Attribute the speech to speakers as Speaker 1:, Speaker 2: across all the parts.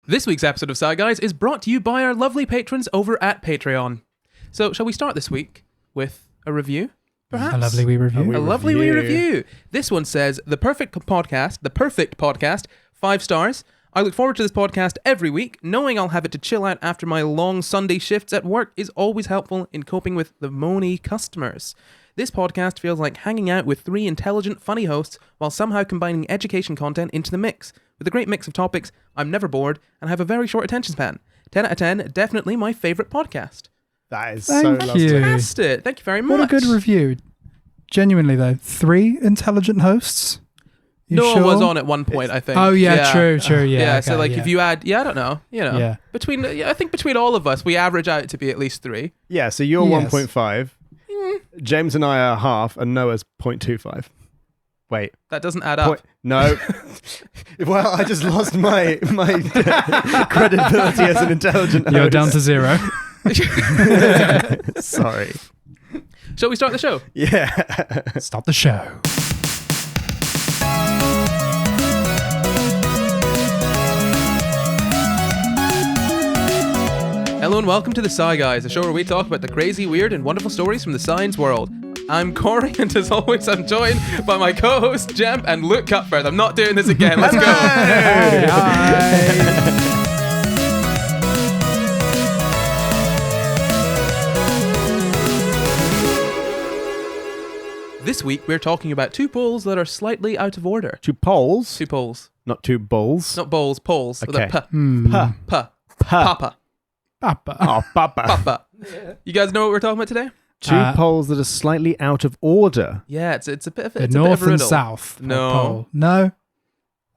Speaker 1: This week's episode of SCI GUYS is brought to you by our lovely patrons over at Patreon. So, shall we start this week with a review, perhaps?
Speaker 2: A lovely wee review.
Speaker 1: A lovely wee review. This one says, the perfect podcast, 5 stars. I look forward to this podcast every week. Knowing I'll have it to chill out after my long Sunday shifts at work is always helpful in coping with the moany customers. This podcast feels like hanging out with 3 intelligent, funny hosts while somehow combining education content into the mix. With a great mix of topics, I'm never bored and have a very short attention span. 10 out of 10, definitely my favourite podcast.
Speaker 3: That is
Speaker 2: Thank
Speaker 3: so
Speaker 2: you.
Speaker 3: lovely.
Speaker 1: Fantastic. Thank you very much.
Speaker 2: What a good review. Genuinely, though. 3 intelligent hosts? You
Speaker 1: Noah
Speaker 2: sure?
Speaker 1: was on at one point, I think.
Speaker 2: Oh, yeah, true, yeah.
Speaker 1: Yeah,
Speaker 2: okay,
Speaker 1: so like
Speaker 2: yeah.
Speaker 1: if you add, I don't know,
Speaker 2: Yeah.
Speaker 1: I think between all of us, we average out to be at least 3.
Speaker 3: Yeah, so you're
Speaker 2: Yes.
Speaker 3: 1.5. James and I are half, and Noah's 0.25. Wait.
Speaker 1: That doesn't add up.
Speaker 3: No. Well, I just lost my credibility as an intelligent
Speaker 2: You're
Speaker 3: host.
Speaker 2: down to 0.
Speaker 3: Sorry.
Speaker 1: Shall we start the show?
Speaker 3: Yeah.
Speaker 2: Stop the show.
Speaker 1: Hello and welcome to the SCI GUYS, a show where we talk about the crazy, weird, and wonderful stories from the science world. I'm Corey, and as always, I'm joined by my co-host, Jem, and Luke Cuthbert. I'm not doing this again. Let's go. This week, we're talking about 2 poles that are slightly out of order.
Speaker 3: 2 poles,
Speaker 1: 2 poles.
Speaker 3: not 2 bowls.
Speaker 1: Not bowls, poles. With a
Speaker 3: Okay.
Speaker 1: P.
Speaker 3: Pa.
Speaker 1: Pa.
Speaker 3: Pa.
Speaker 1: Papa.
Speaker 2: Papa.
Speaker 3: Oh, papa.
Speaker 1: Papa. You guys know what we're talking about today?
Speaker 3: 2 poles that are slightly out of order.
Speaker 1: Yeah, it's a bit of
Speaker 2: The
Speaker 1: it's a bit of
Speaker 2: north
Speaker 1: a
Speaker 2: and
Speaker 1: riddle.
Speaker 2: south.
Speaker 1: No.
Speaker 2: Pole. No.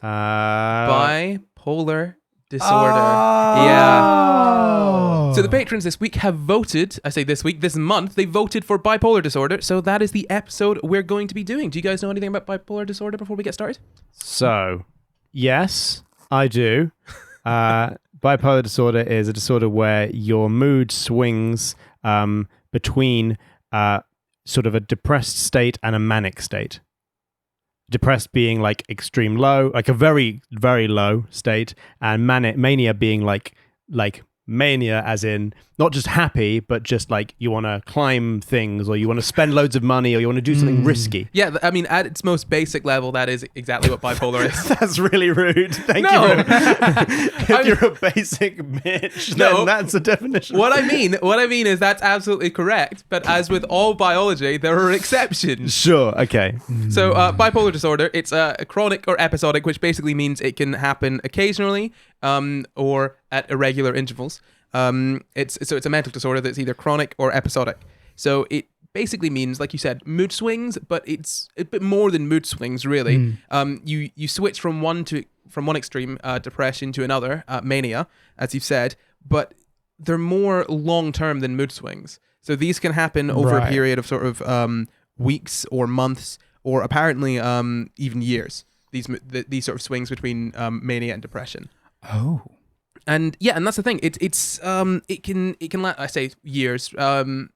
Speaker 1: Bipolar disorder.
Speaker 3: Oh.
Speaker 1: Yeah. So the patrons this week have voted, I say this week, this month, they voted for bipolar disorder, so that is the episode we're going to be doing. Do you guys know anything about bipolar disorder before we get started?
Speaker 3: So, yes, I do. Bipolar disorder is a disorder where your mood swings between sort of a depressed state and a manic state. Depressed being like extreme low, like a very, very low state, and mania being like mania as in not just happy, but just like you want to climb things, or you want to spend loads of money, or you want to do something risky.
Speaker 1: Yeah, I mean, at its most basic level, that is exactly what bipolar is.
Speaker 3: That's really rude. Thank
Speaker 1: No.
Speaker 3: you. If you're a basic bitch,
Speaker 1: No.
Speaker 3: then that's a definition.
Speaker 1: What I mean is that's absolutely correct, but as with all biology, there are exceptions.
Speaker 3: Sure. Okay.
Speaker 1: So bipolar disorder, it's chronic or episodic, which basically means it can happen occasionally or at irregular intervals. It's a mental disorder that's either chronic or episodic. So it basically means, like you said, mood swings, but it's a bit more than mood swings, really. You switch from one extreme, depression, to another, mania, as you've said, but they're more long-term than mood swings. So these can happen over a period of sort of weeks or months, or apparently even years. These sort of swings between mania and depression.
Speaker 2: Oh.
Speaker 1: And yeah, and that's the thing. It can last, I say, years. The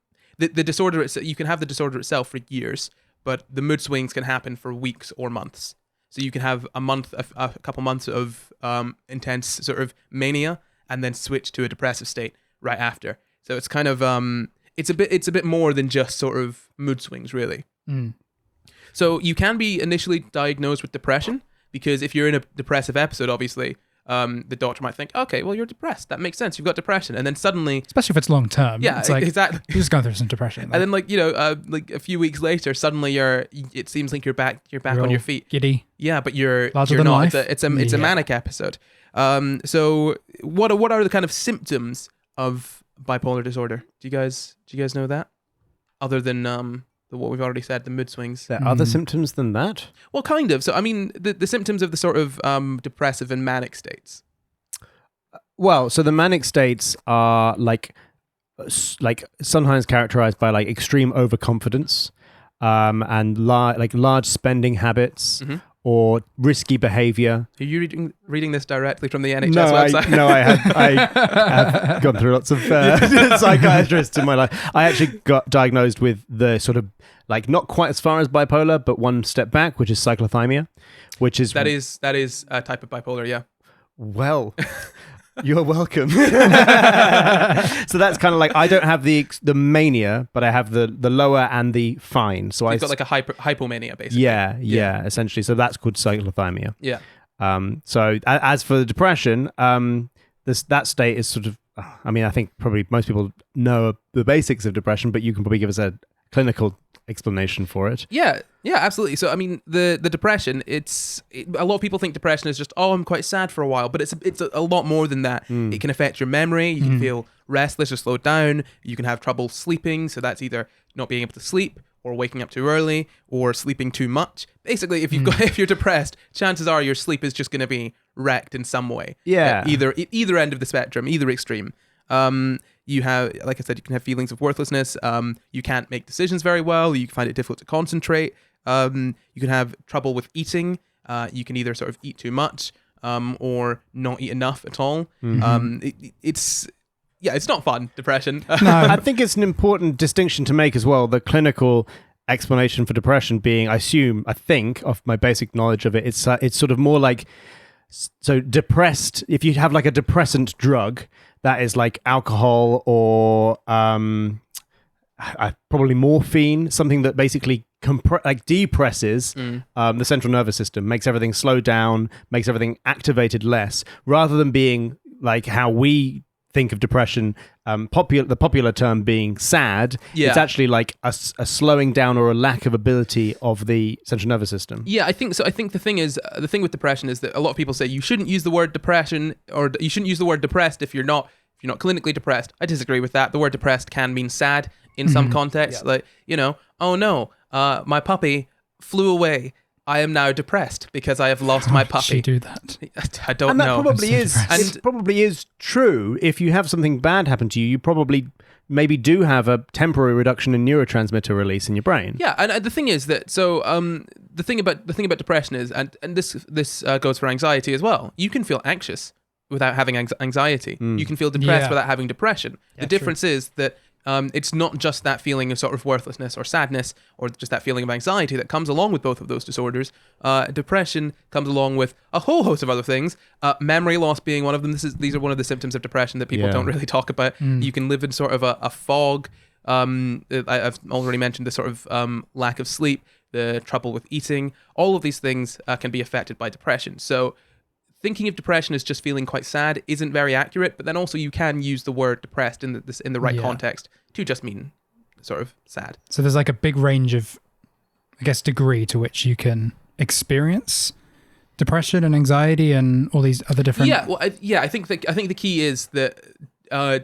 Speaker 1: disorder itself, you can have the disorder itself for years, but the mood swings can happen for weeks or months. So you can have a couple months of intense sort of mania, and then switch to a depressive state right after. So it's kind of it's a bit more than just sort of mood swings, really. So you can be initially diagnosed with depression, because if you're in a depressive episode, obviously, the doctor might think, okay, well, you're depressed. That makes sense. You've got depression. And then suddenly...
Speaker 2: Especially if it's long term.
Speaker 1: Yeah,
Speaker 2: it's like,
Speaker 1: exactly.
Speaker 2: You're just going through some depression.
Speaker 1: And then, like a few weeks later, suddenly it seems like you're back on your feet.
Speaker 2: Giddy.
Speaker 1: Yeah, but you're
Speaker 2: Larger
Speaker 1: not.
Speaker 2: than life.
Speaker 1: It's a manic episode. So what are the kind of symptoms of bipolar disorder? Do you guys know that? Other than what we've already said, the mood swings.
Speaker 3: There are other symptoms than that?
Speaker 1: Well, kind of. So, I mean, the symptoms of the sort of depressive and manic states.
Speaker 3: Well, so the manic states are like sometimes characterized by like extreme overconfidence, and large spending habits, or risky behavior.
Speaker 1: Are you reading this directly from the NHS
Speaker 3: No,
Speaker 1: website?
Speaker 3: I have gone through lots of psychiatrists in my life. I actually got diagnosed with the sort of like not quite as far as bipolar, but one step back, which is cyclothymia, which is
Speaker 1: that is a type of bipolar. Yeah.
Speaker 3: well. You're welcome. So that's kind of like, I don't have the mania, but I have the lower and the fine. So
Speaker 1: You've got like a hypomania, basically.
Speaker 3: Yeah, essentially. So that's called cyclothymia.
Speaker 1: Yeah.
Speaker 3: So as for the depression, that state is sort of, I mean, I think probably most people know the basics of depression, but you can probably give us a clinical explanation for it.
Speaker 1: Yeah, absolutely. So, I mean, the depression, a lot of people think depression is just, oh, I'm quite sad for a while, but it's a lot more than that. It can affect your memory. You can feel restless or slowed down. You can have trouble sleeping. So that's either not being able to sleep or waking up too early or sleeping too much. Basically, if you're depressed, chances are your sleep is just going to be wrecked in some way.
Speaker 3: Yeah.
Speaker 1: At either end of the spectrum, either extreme. You have, like I said, you can have feelings of worthlessness. You can't make decisions very well. You find it difficult to concentrate. You can have trouble with eating. You can either sort of eat too much or not eat enough at all. It's not fun, depression.
Speaker 2: No.
Speaker 3: I think it's an important distinction to make as well. The clinical explanation for depression being, I think, of my basic knowledge of it, it's sort of more like, so depressed, if you have like a depressant drug, that is like alcohol or probably morphine, something that basically depresses the central nervous system, makes everything slow down, makes everything activated less, rather than being like how we think of depression, the popular term being sad. It's actually like a slowing down or a lack of ability of the central nervous system.
Speaker 1: Yeah, I think so. I think the thing with depression is that a lot of people say you shouldn't use the word depression, or you shouldn't use the word depressed if you're not clinically depressed. I disagree with that. The word depressed can mean sad in some contexts. Yeah. Like, oh no, my puppy flew away. I am now depressed because I have lost my puppy.
Speaker 2: She do that?
Speaker 1: I don't know.
Speaker 3: And that probably is true. If you have something bad happen to you, you probably maybe do have a temporary reduction in neurotransmitter release in your brain.
Speaker 1: Yeah, and the thing is that the thing about depression is, and this goes for anxiety as well. You can feel anxious without having anxiety. You can feel depressed without having depression. The difference is that it's not just that feeling of sort of worthlessness or sadness or just that feeling of anxiety that comes along with both of those disorders. Depression comes along with a whole host of other things. Memory loss being one of them. These are one of the symptoms of depression that people don't really talk about. You can live in sort of a fog. I've already mentioned the sort of lack of sleep, the trouble with eating. All of these things can be affected by depression. So thinking of depression as just feeling quite sad isn't very accurate, but then also you can use the word depressed in the right context to just mean sort of sad. So
Speaker 2: there's like a big range of, I guess, degree to which you can experience depression and anxiety and all these other different.
Speaker 1: Yeah, well, I think the key is that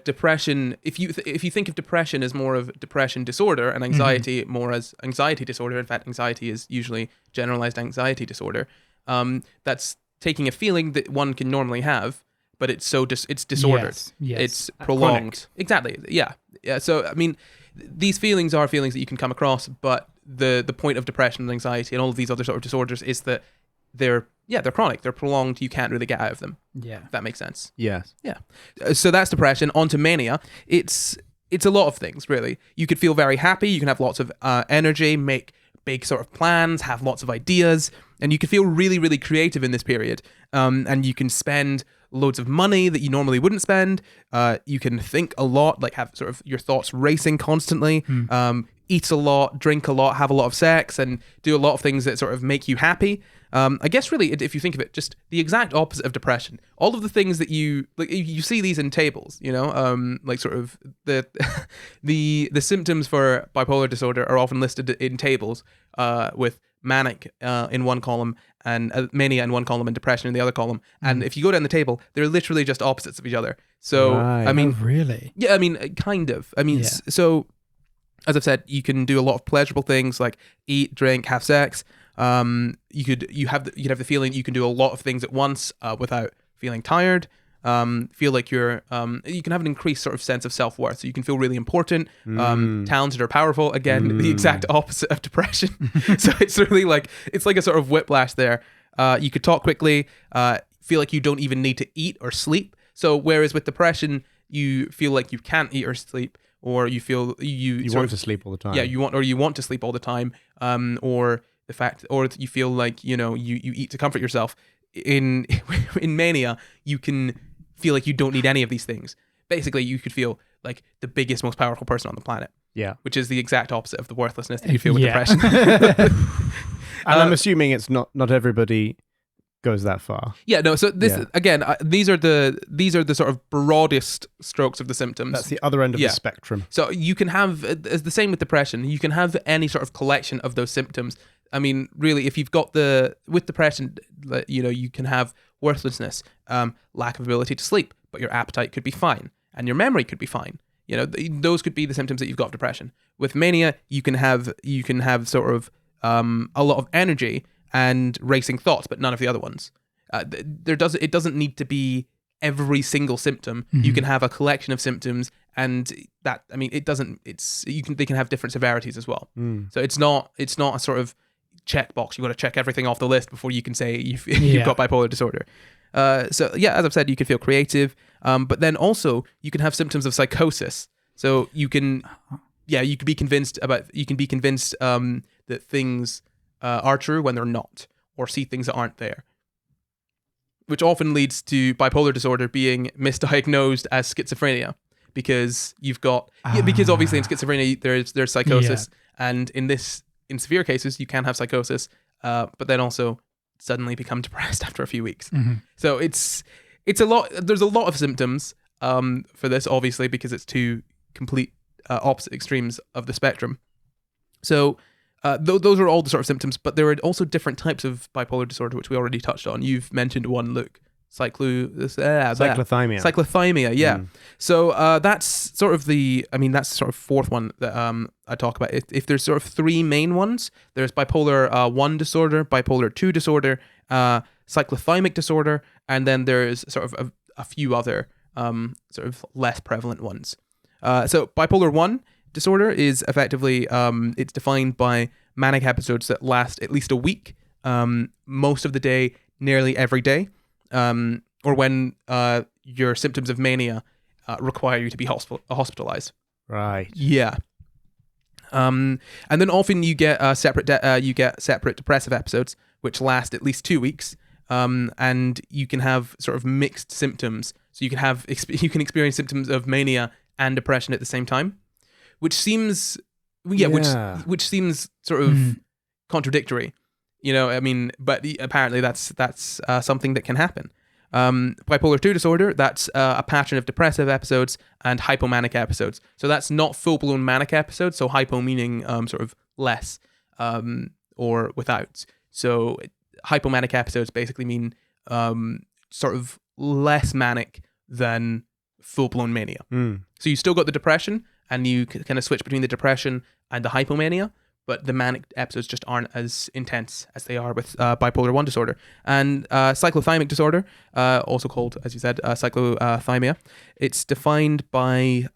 Speaker 1: depression. If you think of depression as more of depression disorder and anxiety more as anxiety disorder. In fact, anxiety is usually generalized anxiety disorder. That's taking a feeling that one can normally have, but it's disordered.
Speaker 2: Yes.
Speaker 1: It's prolonged.
Speaker 3: Chronic.
Speaker 1: Exactly. Yeah. So I mean, these feelings are feelings that you can come across, but the point of depression and anxiety and all of these other sort of disorders is that they're chronic, they're prolonged. You can't really get out of them. Yeah. If that makes sense.
Speaker 3: Yes.
Speaker 1: Yeah. So that's depression. On to mania. It's a lot of things, really. You could feel very happy. You can have lots of energy, make big sort of plans, have lots of ideas, and you can feel really, really creative in this period. And you can spend loads of money that you normally wouldn't spend. You can think a lot, like have sort of your thoughts racing constantly, eat a lot, drink a lot, have a lot of sex, and do a lot of things that sort of make you happy. I guess really, if you think of it, just the exact opposite of depression. All of the things that you see these in tables, like sort of the symptoms for bipolar disorder are often listed in tables with manic in one column and mania in one column and depression in the other column. And if you go down the table, they're literally just opposites of each other. So,
Speaker 3: right.
Speaker 1: I mean...
Speaker 2: Oh, really?
Speaker 1: Yeah, I mean, kind of. I mean, so, as I've said, you can do a lot of pleasurable things like eat, drink, have sex. You'd have the feeling you can do a lot of things at once without feeling tired. Feel like you can have an increased sort of sense of self-worth. So you can feel really important, talented or powerful. Again, the exact opposite of depression. So it's really it's like a sort of whiplash there. You could talk quickly, feel like you don't even need to eat or sleep. So whereas with depression, you feel like you can't eat or sleep, or you feel you
Speaker 3: want to sleep all the time.
Speaker 1: Yeah, you want to sleep all the time, or you feel like you eat to comfort yourself. In mania, you can feel like you don't need any of these things. Basically, you could feel like the biggest, most powerful person on the planet.
Speaker 3: Yeah.
Speaker 1: Which is the exact opposite of the worthlessness that you feel with
Speaker 2: Yeah.
Speaker 1: depression.
Speaker 3: And I'm assuming it's not everybody goes that far.
Speaker 1: Yeah, no. So this
Speaker 3: Yeah.
Speaker 1: again, these are the sort of broadest strokes of the symptoms.
Speaker 3: That's the other end of
Speaker 1: Yeah.
Speaker 3: the spectrum.
Speaker 1: So you can have, it's the same with depression. You can have any sort of collection of those symptoms. I mean, really, if you've got with depression, you can have worthlessness, lack of ability to sleep, but your appetite could be fine and your memory could be fine. Those could be the symptoms that you've got of depression. With mania, you can have sort of a lot of energy and racing thoughts, but none of the other ones. It doesn't need to be every single symptom. You can have a collection of symptoms, and that, I mean, it doesn't. They can have different severities as well. So it's not a sort of checkbox. You got to check everything off the list before you can say you've got bipolar disorder. So yeah, as I've said, you can feel creative, but then also you can have symptoms of psychosis. So you can be convinced that things are true when they're not, or see things that aren't there, which often leads to bipolar disorder being misdiagnosed as schizophrenia, because because obviously in schizophrenia there's psychosis, and in severe cases you can have psychosis, but then also suddenly become depressed after a few weeks. So it's a lot. There's a lot of symptoms for this, obviously, because it's two complete opposite extremes of the spectrum. So those are all the sort of symptoms, but there are also different types of bipolar disorder, which we already touched on. You've mentioned one, Luke.
Speaker 3: Cyclothymia.
Speaker 1: Cyclothymia, yeah. So that's sort of that's sort of fourth one that I talk about. If there's sort of three main ones, there's bipolar 1 disorder, bipolar 2 disorder, cyclothymic disorder, and then there's sort of a few other sort of less prevalent ones. So bipolar 1 disorder is effectively, it's defined by manic episodes that last at least a week, most of the day, nearly every day, or when your symptoms of mania require you to be hospitalized.
Speaker 3: Right.
Speaker 1: Yeah. And then often you get separate depressive episodes, which last at least 2 weeks, and you can have sort of mixed symptoms. So you can experience symptoms of mania and depression at the same time, which seems which seems sort of contradictory, I mean, but apparently that's something that can happen. Bipolar 2 disorder, that's a pattern of depressive episodes and hypomanic episodes. So that's not full-blown manic episodes, so hypo meaning sort of less or without. So hypomanic episodes basically mean sort of less manic than full-blown mania. So you still got the depression, and you kind of switch between the depression and the hypomania, but the manic episodes just aren't as intense as they are with bipolar 1 disorder. And cyclothymic disorder, also called, as you said, cyclothymia, it's defined by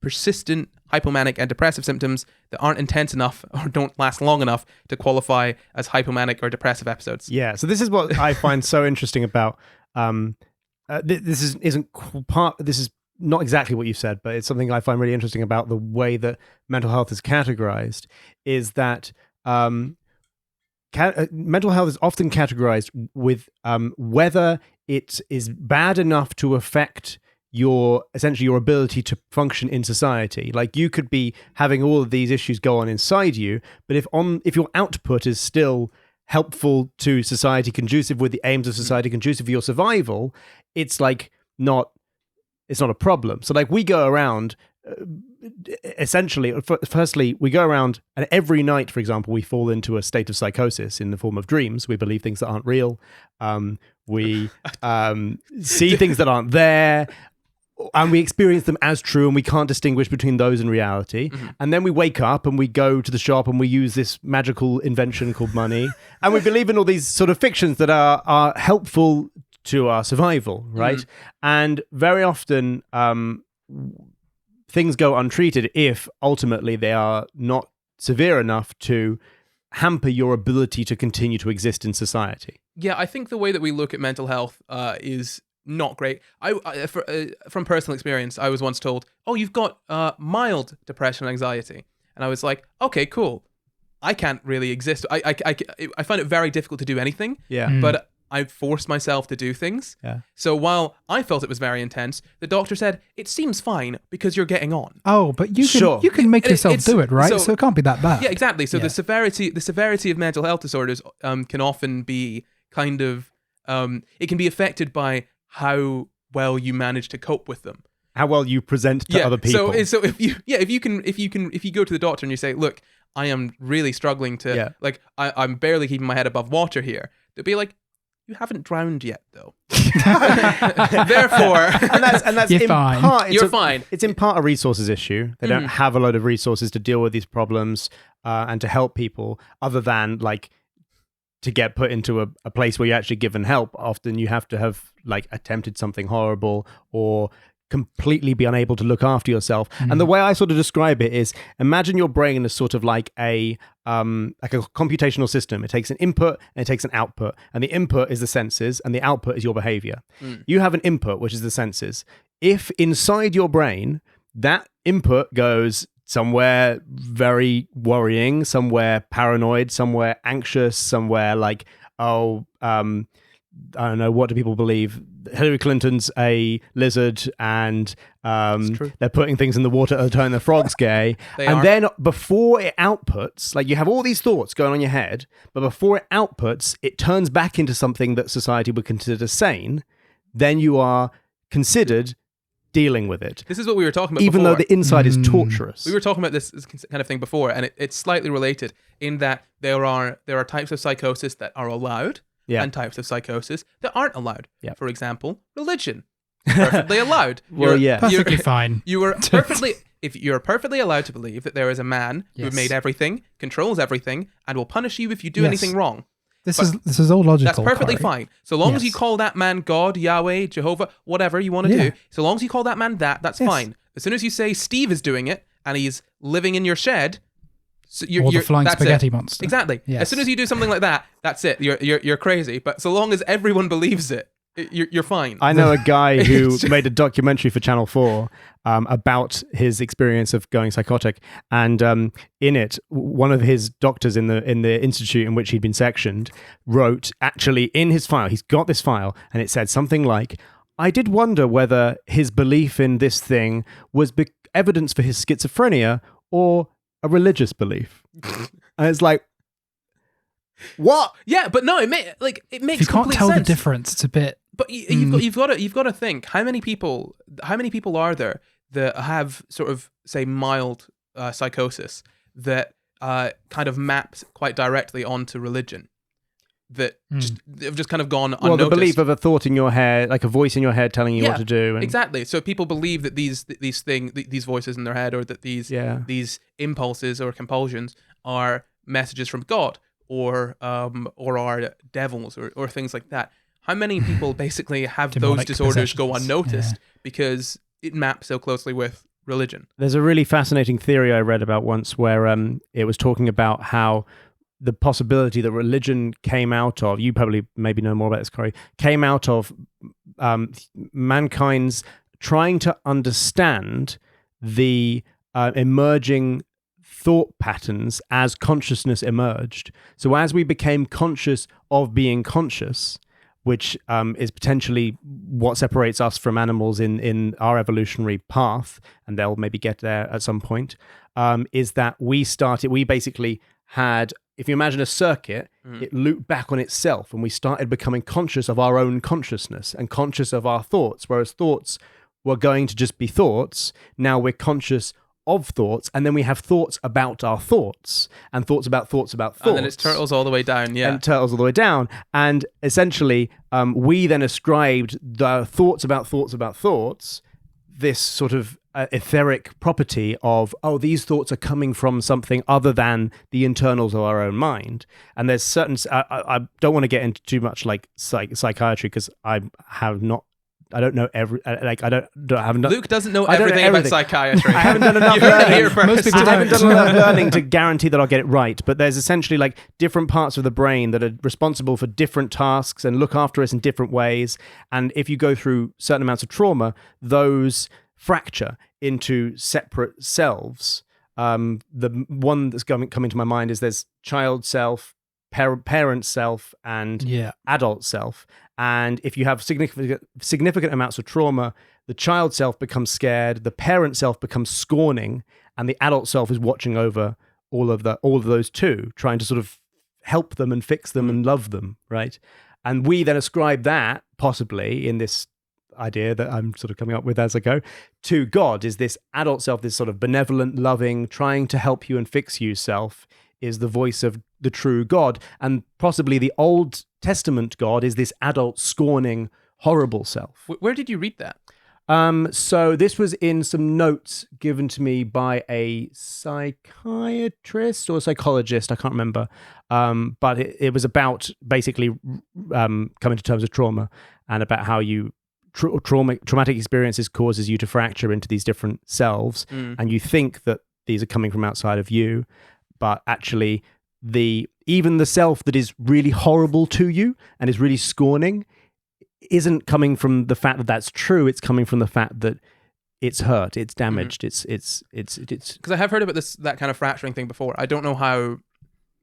Speaker 1: persistent hypomanic and depressive symptoms that aren't intense enough or don't last long enough to qualify as hypomanic or depressive episodes.
Speaker 3: Yeah, so this is what I find so interesting about this is not exactly what you said, but it's something I find really interesting about the way that mental health is categorized, is that mental health is often categorized with whether it is bad enough to affect your ability to function in society. Like, you could be having all of these issues go on inside you, but if your output is still helpful to society, conducive with the aims of society, conducive for your survival, it's not a problem. So we go around, essentially, firstly, we go around and every night, for example, we fall into a state of psychosis in the form of dreams. We believe things that aren't real. We see things that aren't there, and we experience them as true, and we can't distinguish between those and reality. And then we wake up and we go to the shop and we use this magical invention called money, and we believe in all these sort of fictions that are helpful to our survival, right? And very often things go untreated if ultimately they are not severe enough to hamper your ability to continue to exist in society.
Speaker 1: Yeah, I think the way that we look at mental health is not great. From personal experience, I was once told, "Oh, you've got mild depression and anxiety," and I was like, "Okay, cool. I can't really exist. I find it very difficult to do anything."
Speaker 3: Yeah.
Speaker 1: But I forced myself to do things.
Speaker 3: Yeah.
Speaker 1: So while I felt it was very intense, the doctor said, it seems fine because you're getting on.
Speaker 2: Oh, but you can
Speaker 3: Sure.
Speaker 2: you can make yourself
Speaker 1: it's-
Speaker 2: do it, right?
Speaker 1: so-
Speaker 2: So it can't be that bad.
Speaker 1: Yeah, exactly. So
Speaker 2: Yeah.
Speaker 1: the severity of mental health disorders can often be kind of it can be affected by how well you manage to cope with them.
Speaker 3: How well you present to other people.
Speaker 1: So if you go to the doctor and you say, look, I am really struggling to like I'm barely keeping my head above water here. They'll be like, you haven't drowned yet though. Therefore,
Speaker 3: and that's
Speaker 2: You're
Speaker 3: in
Speaker 2: fine.
Speaker 3: part
Speaker 1: You're fine.
Speaker 3: It's in part a resources issue. They don't have a load of resources to deal with these problems and to help people, other than like to get put into a place where you're actually given help. Often you have to have like attempted something horrible or completely be unable to look after yourself. And the way I sort of describe it is, imagine your brain as sort of like a computational system. It takes an input and it takes an output, and the input is the senses and the output is your behavior. You have an input, which is the senses. If inside your brain that input goes somewhere very worrying, somewhere paranoid, somewhere anxious, somewhere like, I don't know, what do people believe? Hillary Clinton's a lizard, and they're putting things in the water to turn the frogs gay. And then before it outputs, like you have all these thoughts going on in your head, but before it outputs, it turns back into something that society would consider sane. Then you are considered dealing with it.
Speaker 1: This is what we were talking about
Speaker 3: even
Speaker 1: before.
Speaker 3: though the inside is torturous.
Speaker 1: We were talking about this kind of thing before, and it's slightly related in that there are types of psychosis that are allowed, and types of psychosis that aren't allowed.
Speaker 3: Yeah.
Speaker 1: For example, religion, perfectly allowed.
Speaker 2: Perfectly fine.
Speaker 1: You're perfectly allowed to believe that there is a man who made everything, controls everything, and will punish you if you do anything wrong.
Speaker 2: This is all logical.
Speaker 1: That's perfectly
Speaker 2: Corey.
Speaker 1: fine. So long as you call that man God, Yahweh, Jehovah, whatever you want to do, so long as you call that man that's fine. As soon as you say Steve is doing it and he's living in your shed, so
Speaker 2: Or the flying
Speaker 1: that's
Speaker 2: spaghetti
Speaker 1: it.
Speaker 2: monster.
Speaker 1: Exactly.
Speaker 2: Yes.
Speaker 1: As soon as you do something like that, that's it. You're crazy. But so long as everyone believes it, you're fine.
Speaker 3: I know a guy who made a documentary for Channel 4 about his experience of going psychotic, and in it, one of his doctors in the institute in which he'd been sectioned wrote, actually in his file, he's got this file, and it said something like, I did wonder whether his belief in this thing was evidence for his schizophrenia or a religious belief. And it's like, what?
Speaker 1: Yeah, but no, it makes
Speaker 2: If you can't
Speaker 1: complete
Speaker 2: tell
Speaker 1: sense.
Speaker 2: the difference, it's a bit.
Speaker 1: But you've got to think, how many people are there that have sort of, say, mild psychosis that kind of maps quite directly onto religion, that have just kind of gone unnoticed.
Speaker 3: Well, the belief of a thought in your head, like a voice in your head telling you what to do. And
Speaker 1: exactly. So people believe that these voices in their head, or that these impulses or compulsions are messages from God, or are devils, or things like that. How many people basically have those
Speaker 2: Demonic
Speaker 1: disorders go
Speaker 2: possessions.
Speaker 1: unnoticed because it maps so closely with religion?
Speaker 3: There's a really fascinating theory I read about once where it was talking about how the possibility that religion came out of, you probably maybe know more about this, Corey, came out of mankind's trying to understand the emerging thought patterns as consciousness emerged. So as we became conscious of being conscious, which is potentially what separates us from animals in our evolutionary path, and they'll maybe get there at some point, is that we basically had, if you imagine a circuit, it looped back on itself, and we started becoming conscious of our own consciousness and conscious of our thoughts, whereas thoughts were going to just be thoughts. Now we're conscious of thoughts, and then we have thoughts about our thoughts, and thoughts about thoughts about thoughts.
Speaker 1: And then it's turtles all the way down,
Speaker 3: And turtles all the way down. And essentially, we then ascribed the thoughts about thoughts about thoughts, this sort of etheric property of, these thoughts are coming from something other than the internals of our own mind. And there's certain, I don't want to get into too much like psychiatry, because I don't know
Speaker 1: Luke doesn't know everything about psychiatry.
Speaker 3: I haven't done enough
Speaker 1: You heard it here
Speaker 3: learning.
Speaker 1: first.
Speaker 2: Most people
Speaker 3: I haven't
Speaker 2: don't.
Speaker 3: done enough learning to guarantee that I'll get it right, but there's essentially like different parts of the brain that are responsible for different tasks and look after us in different ways. And if you go through certain amounts of trauma, those fracture into separate selves. The one that's coming to my mind is there's child self, parent self and adult self. And if you have significant amounts of trauma, the child self becomes scared, the parent self becomes scorning, and the adult self is watching over all of those too, trying to sort of help them and fix them and love them, right? And we then ascribe that, possibly in this idea that I'm sort of coming up with as I go, to God. Is this adult self, this sort of benevolent, loving, trying to help you and fix you self, is the voice of the true God. And possibly the Old Testament God is this adult, scorning, horrible self.
Speaker 1: Where did you read that?
Speaker 3: So this was in some notes given to me by a psychiatrist or psychologist, I can't remember. But it was about basically coming to terms with trauma and about how you traumatic experiences causes you to fracture into these different selves, and you think that these are coming from outside of you, but actually even the self that is really horrible to you and is really scorning isn't coming from the fact that that's true. It's coming from the fact that it's hurt, it's damaged, it's
Speaker 1: because I have heard about that kind of fracturing thing before. I don't know how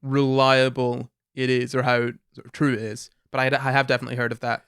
Speaker 1: reliable it is or how sort of true it is, but I have definitely heard of that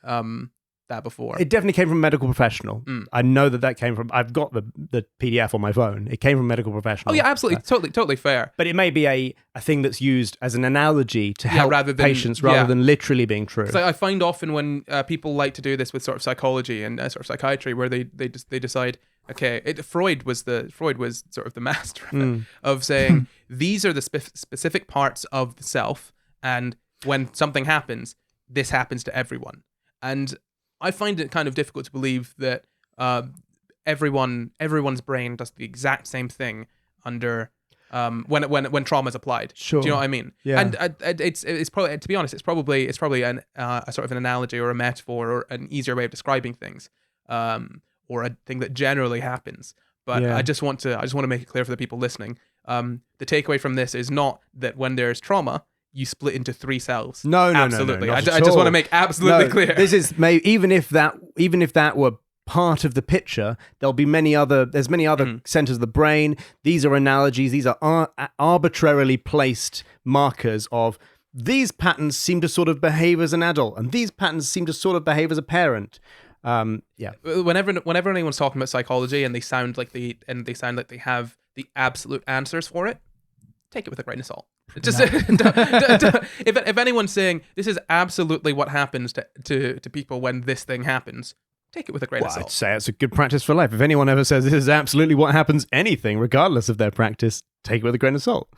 Speaker 1: before.
Speaker 3: It definitely came from a medical professional. I know that came from, I've got the PDF on my phone. It came from a medical professional.
Speaker 1: Oh yeah, absolutely. Totally fair.
Speaker 3: But it may be a thing that's used as an analogy to help patients rather than literally being true.
Speaker 1: So I find often when people like to do this with sort of psychology and sort of psychiatry, where they decide, okay, Freud was sort of the master of saying these are the specific parts of the self, and when something happens, this happens to everyone. And I find it kind of difficult to believe that everyone's brain does the exact same thing under when trauma is applied.
Speaker 3: Sure.
Speaker 1: Do you know what I mean?
Speaker 3: Yeah.
Speaker 1: And it's probably, to be honest, it's probably a sort of an analogy or a metaphor or an easier way of describing things, or a thing that generally happens. But I just want to make it clear for the people listening. The takeaway from this is not that when there's trauma, you split into three selves.
Speaker 3: No,
Speaker 1: absolutely.
Speaker 3: I
Speaker 1: just want to make absolutely clear.
Speaker 3: This is even if that were part of the picture, there's many other centers of the brain. These are analogies. These are arbitrarily placed markers of these patterns seem to sort of behave as an adult, and these patterns seem to sort of behave as a parent.
Speaker 1: Whenever anyone's talking about psychology and they sound like they have the absolute answers for it, take it with a grain of salt. Just if anyone's saying this is absolutely what happens to people when this thing happens, take it with a grain of salt.
Speaker 3: I'd say it's a good practice for life. If anyone ever says this is absolutely what happens, anything, regardless of their practice, take it with a grain of salt.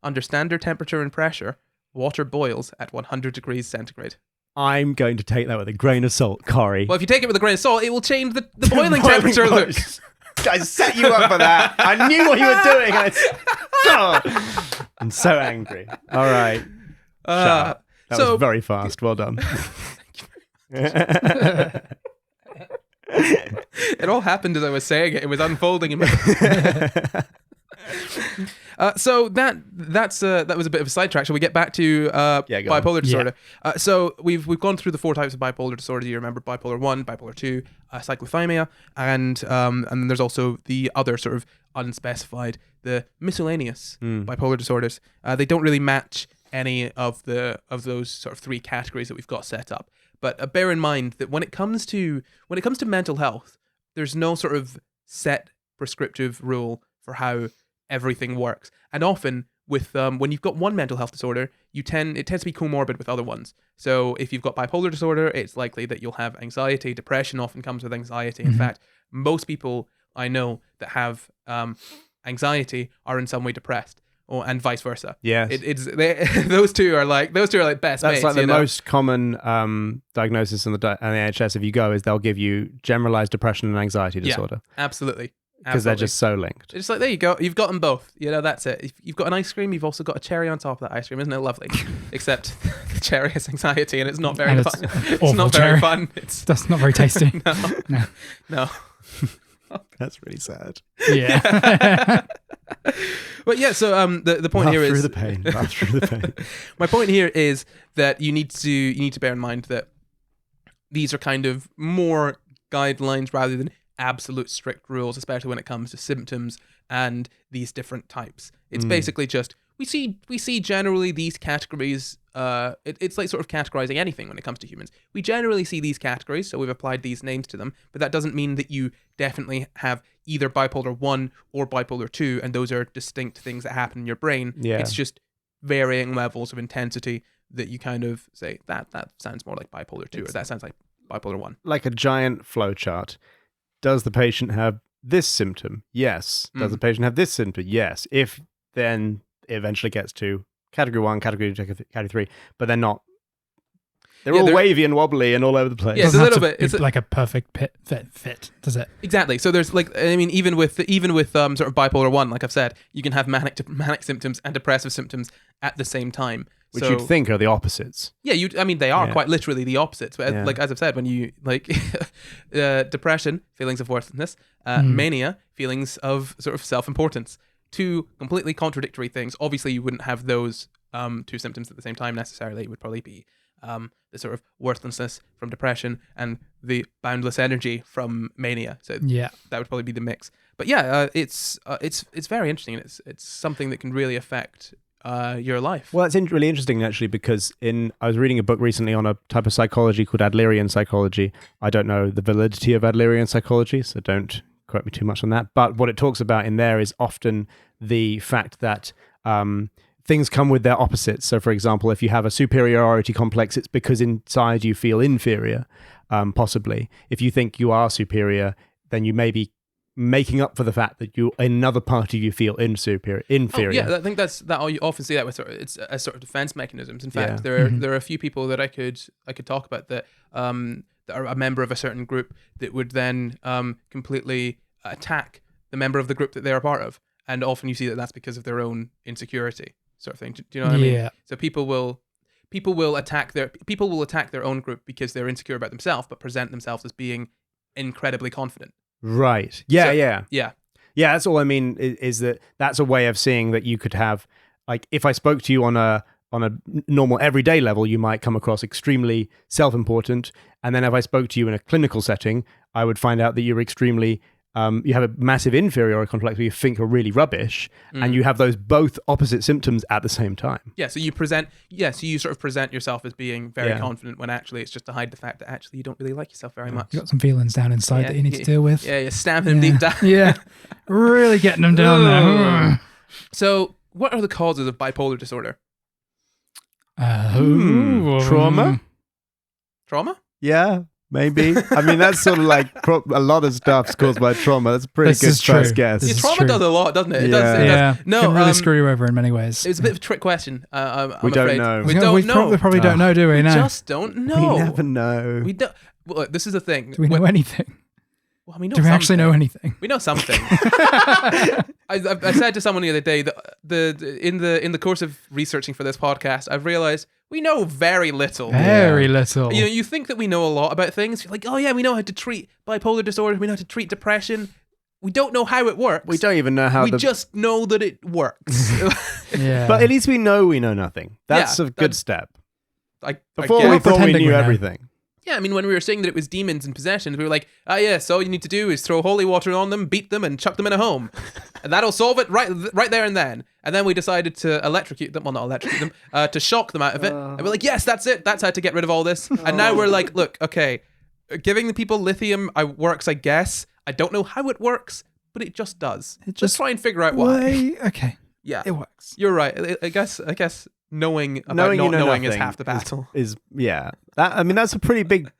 Speaker 1: Under standard temperature and pressure, water boils at 100 degrees centigrade.
Speaker 3: I'm going to take that with a grain of salt, Corey.
Speaker 1: Well, if you take it with a grain of salt, it will change the boiling temperature, Luke.
Speaker 3: I set you up for that. I knew what you were doing. I'm so angry. All right. Shut up. That was very fast. Well done.
Speaker 1: It all happened as I was saying it. It was unfolding in my so that was a bit of a sidetrack. Shall we get back to bipolar disorder? So we've gone through the 4 types of bipolar disorder. You remember bipolar 1, bipolar 2, cyclothymia, and then there's also the other sort of unspecified, the miscellaneous bipolar disorders. They don't really match any of those sort of 3 categories that we've got set up. But bear in mind that when it comes to mental health, there's no sort of set prescriptive rule for how everything works. And often with when you've got one mental health disorder, it tends to be comorbid with other ones. So if you've got bipolar disorder, it's likely that you'll have anxiety. Depression often comes with anxiety. In fact, most people I know that have anxiety are in some way depressed, and vice versa.
Speaker 3: Yes,
Speaker 1: those two are like best mates.
Speaker 3: That's like the most common diagnosis in the NHS. If you go, is they'll give you generalized depression and anxiety disorder.
Speaker 1: Yeah, absolutely.
Speaker 3: Because they're just so linked.
Speaker 1: It's like, there you go. You've got them both. That's it. If you've got an ice cream, you've also got a cherry on top of that ice cream. Isn't it lovely? Except the cherry has anxiety and it's not very fun. It's not very fun.
Speaker 2: That's not very tasty.
Speaker 1: No.
Speaker 3: That's really sad.
Speaker 2: Yeah.
Speaker 1: But yeah, so the point here is
Speaker 3: through the pain.
Speaker 1: My point here is that you need to bear in mind that these are kind of more guidelines rather than absolute strict rules, especially when it comes to symptoms and these different types. It's basically just we see generally these categories it's like sort of categorizing anything when it comes to humans. We generally see these categories, so we've applied these names to them, but that doesn't mean that you definitely have either bipolar 1 or bipolar 2, and those are distinct things that happen in your brain.
Speaker 3: Yeah.
Speaker 1: It's just varying levels of intensity that you kind of say, that sounds more like bipolar 2, or that sounds like bipolar 1.
Speaker 3: Like a giant flowchart. Does the patient have this symptom? Yes. Does the patient have this symptom? Yes. If then it eventually gets to category 1, category 2, category 3, but they're not. They're all wavy and wobbly and all over the place.
Speaker 1: Yeah, it's a little bit. It's
Speaker 2: like a perfect fit, does it?
Speaker 1: Exactly. So there's like, I mean, even with sort of bipolar 1, like I've said, you can have manic symptoms and depressive symptoms at the same time.
Speaker 3: Which you'd think are the opposites.
Speaker 1: Yeah, I mean, they are quite literally the opposites. But like as I've said, when you like depression, feelings of worthlessness, mania, feelings of sort of self-importance. Two completely contradictory things. Obviously, you wouldn't have those two symptoms at the same time necessarily. It would probably be the sort of worthlessness from depression and the boundless energy from mania. So that would probably be the mix. But yeah, it's very interesting. And it's something that can really affect your life.
Speaker 3: Well, it's really interesting actually, because I was reading a book recently on a type of psychology called Adlerian psychology. I don't know the validity of Adlerian psychology, so don't quote me too much on that. But what it talks about in there is often the fact that things come with their opposites. So, for example, if you have a superiority complex, it's because inside you feel inferior, possibly. If you think you are superior, then you may be making up for the fact that you, another part of you feel inferior.
Speaker 1: Oh, yeah, I think that you often see that with it's a sort of defense mechanisms. In fact, there are a few people that I could talk about that are a member of a certain group that would then completely attack the member of the group that they're a part of, and often you see that that's because of their own insecurity, sort of thing. Do you know what I mean?
Speaker 2: Yeah.
Speaker 1: So people will attack their own group because they're insecure about themselves, but present themselves as being incredibly confident.
Speaker 3: Right. Yeah.
Speaker 1: Yeah.
Speaker 3: That's all I mean. Is that's a way of seeing that you could have, like, if I spoke to you on a normal everyday level, you might come across extremely self-important, and then if I spoke to you in a clinical setting, I would find out that you're extremely you have a massive inferiority complex where you think you're really rubbish, and you have those both opposite symptoms at the same time.
Speaker 1: Yeah, so you sort of present yourself as being very confident when actually it's just to hide the fact that actually you don't really like yourself very much.
Speaker 2: You got some feelings down inside that you need to deal with.
Speaker 1: Yeah, you're stabbing them deep down.
Speaker 2: Yeah, really getting them down there.
Speaker 1: So, what are the causes of bipolar disorder?
Speaker 3: Trauma?
Speaker 1: Trauma?
Speaker 3: Yeah. Maybe. I mean, that's sort of like a lot of stuff's caused by trauma. That's a pretty good first guess.
Speaker 1: Yeah, trauma does a lot, doesn't it? It
Speaker 2: does.
Speaker 1: No,
Speaker 2: can really screw you over in many ways.
Speaker 1: It's a bit of a trick question.
Speaker 3: We don't know.
Speaker 2: We probably don't know, do we?
Speaker 1: We
Speaker 2: No.
Speaker 1: just don't know.
Speaker 3: We never know.
Speaker 1: We don't. Well, look, this is the thing.
Speaker 2: Do we know anything?
Speaker 1: Well, we know
Speaker 2: do we actually know anything?
Speaker 1: We know something. I said to someone the other day that in the course of researching for this podcast, I've realized we know very little.
Speaker 2: Very little.
Speaker 1: You know, you think that we know a lot about things. You're like, oh yeah, we know how to treat bipolar disorder. We know how to treat depression. We don't know how it works.
Speaker 3: We don't even know how.
Speaker 1: We just know that it works.
Speaker 2: Yeah.
Speaker 3: But at least we know nothing. That's a good step.
Speaker 1: Before
Speaker 3: we thought we knew everything.
Speaker 1: Yeah, I mean, when we were saying that it was demons and possessions, we were like, so all you need to do is throw holy water on them, beat them, and chuck them in a home. And that'll solve it right there and then. And then we decided to electrocute them, well, not electrocute them, to shock them out of it. And we're like, yes, that's it. That's how to get rid of all this. And now we're like, look, okay, giving the people lithium works, I guess. I don't know how it works, but it just does. Let's try and figure out why.
Speaker 2: Okay.
Speaker 1: Yeah.
Speaker 2: It works.
Speaker 1: You're right. I guess knowing about not knowing is half the battle.
Speaker 3: That's a pretty big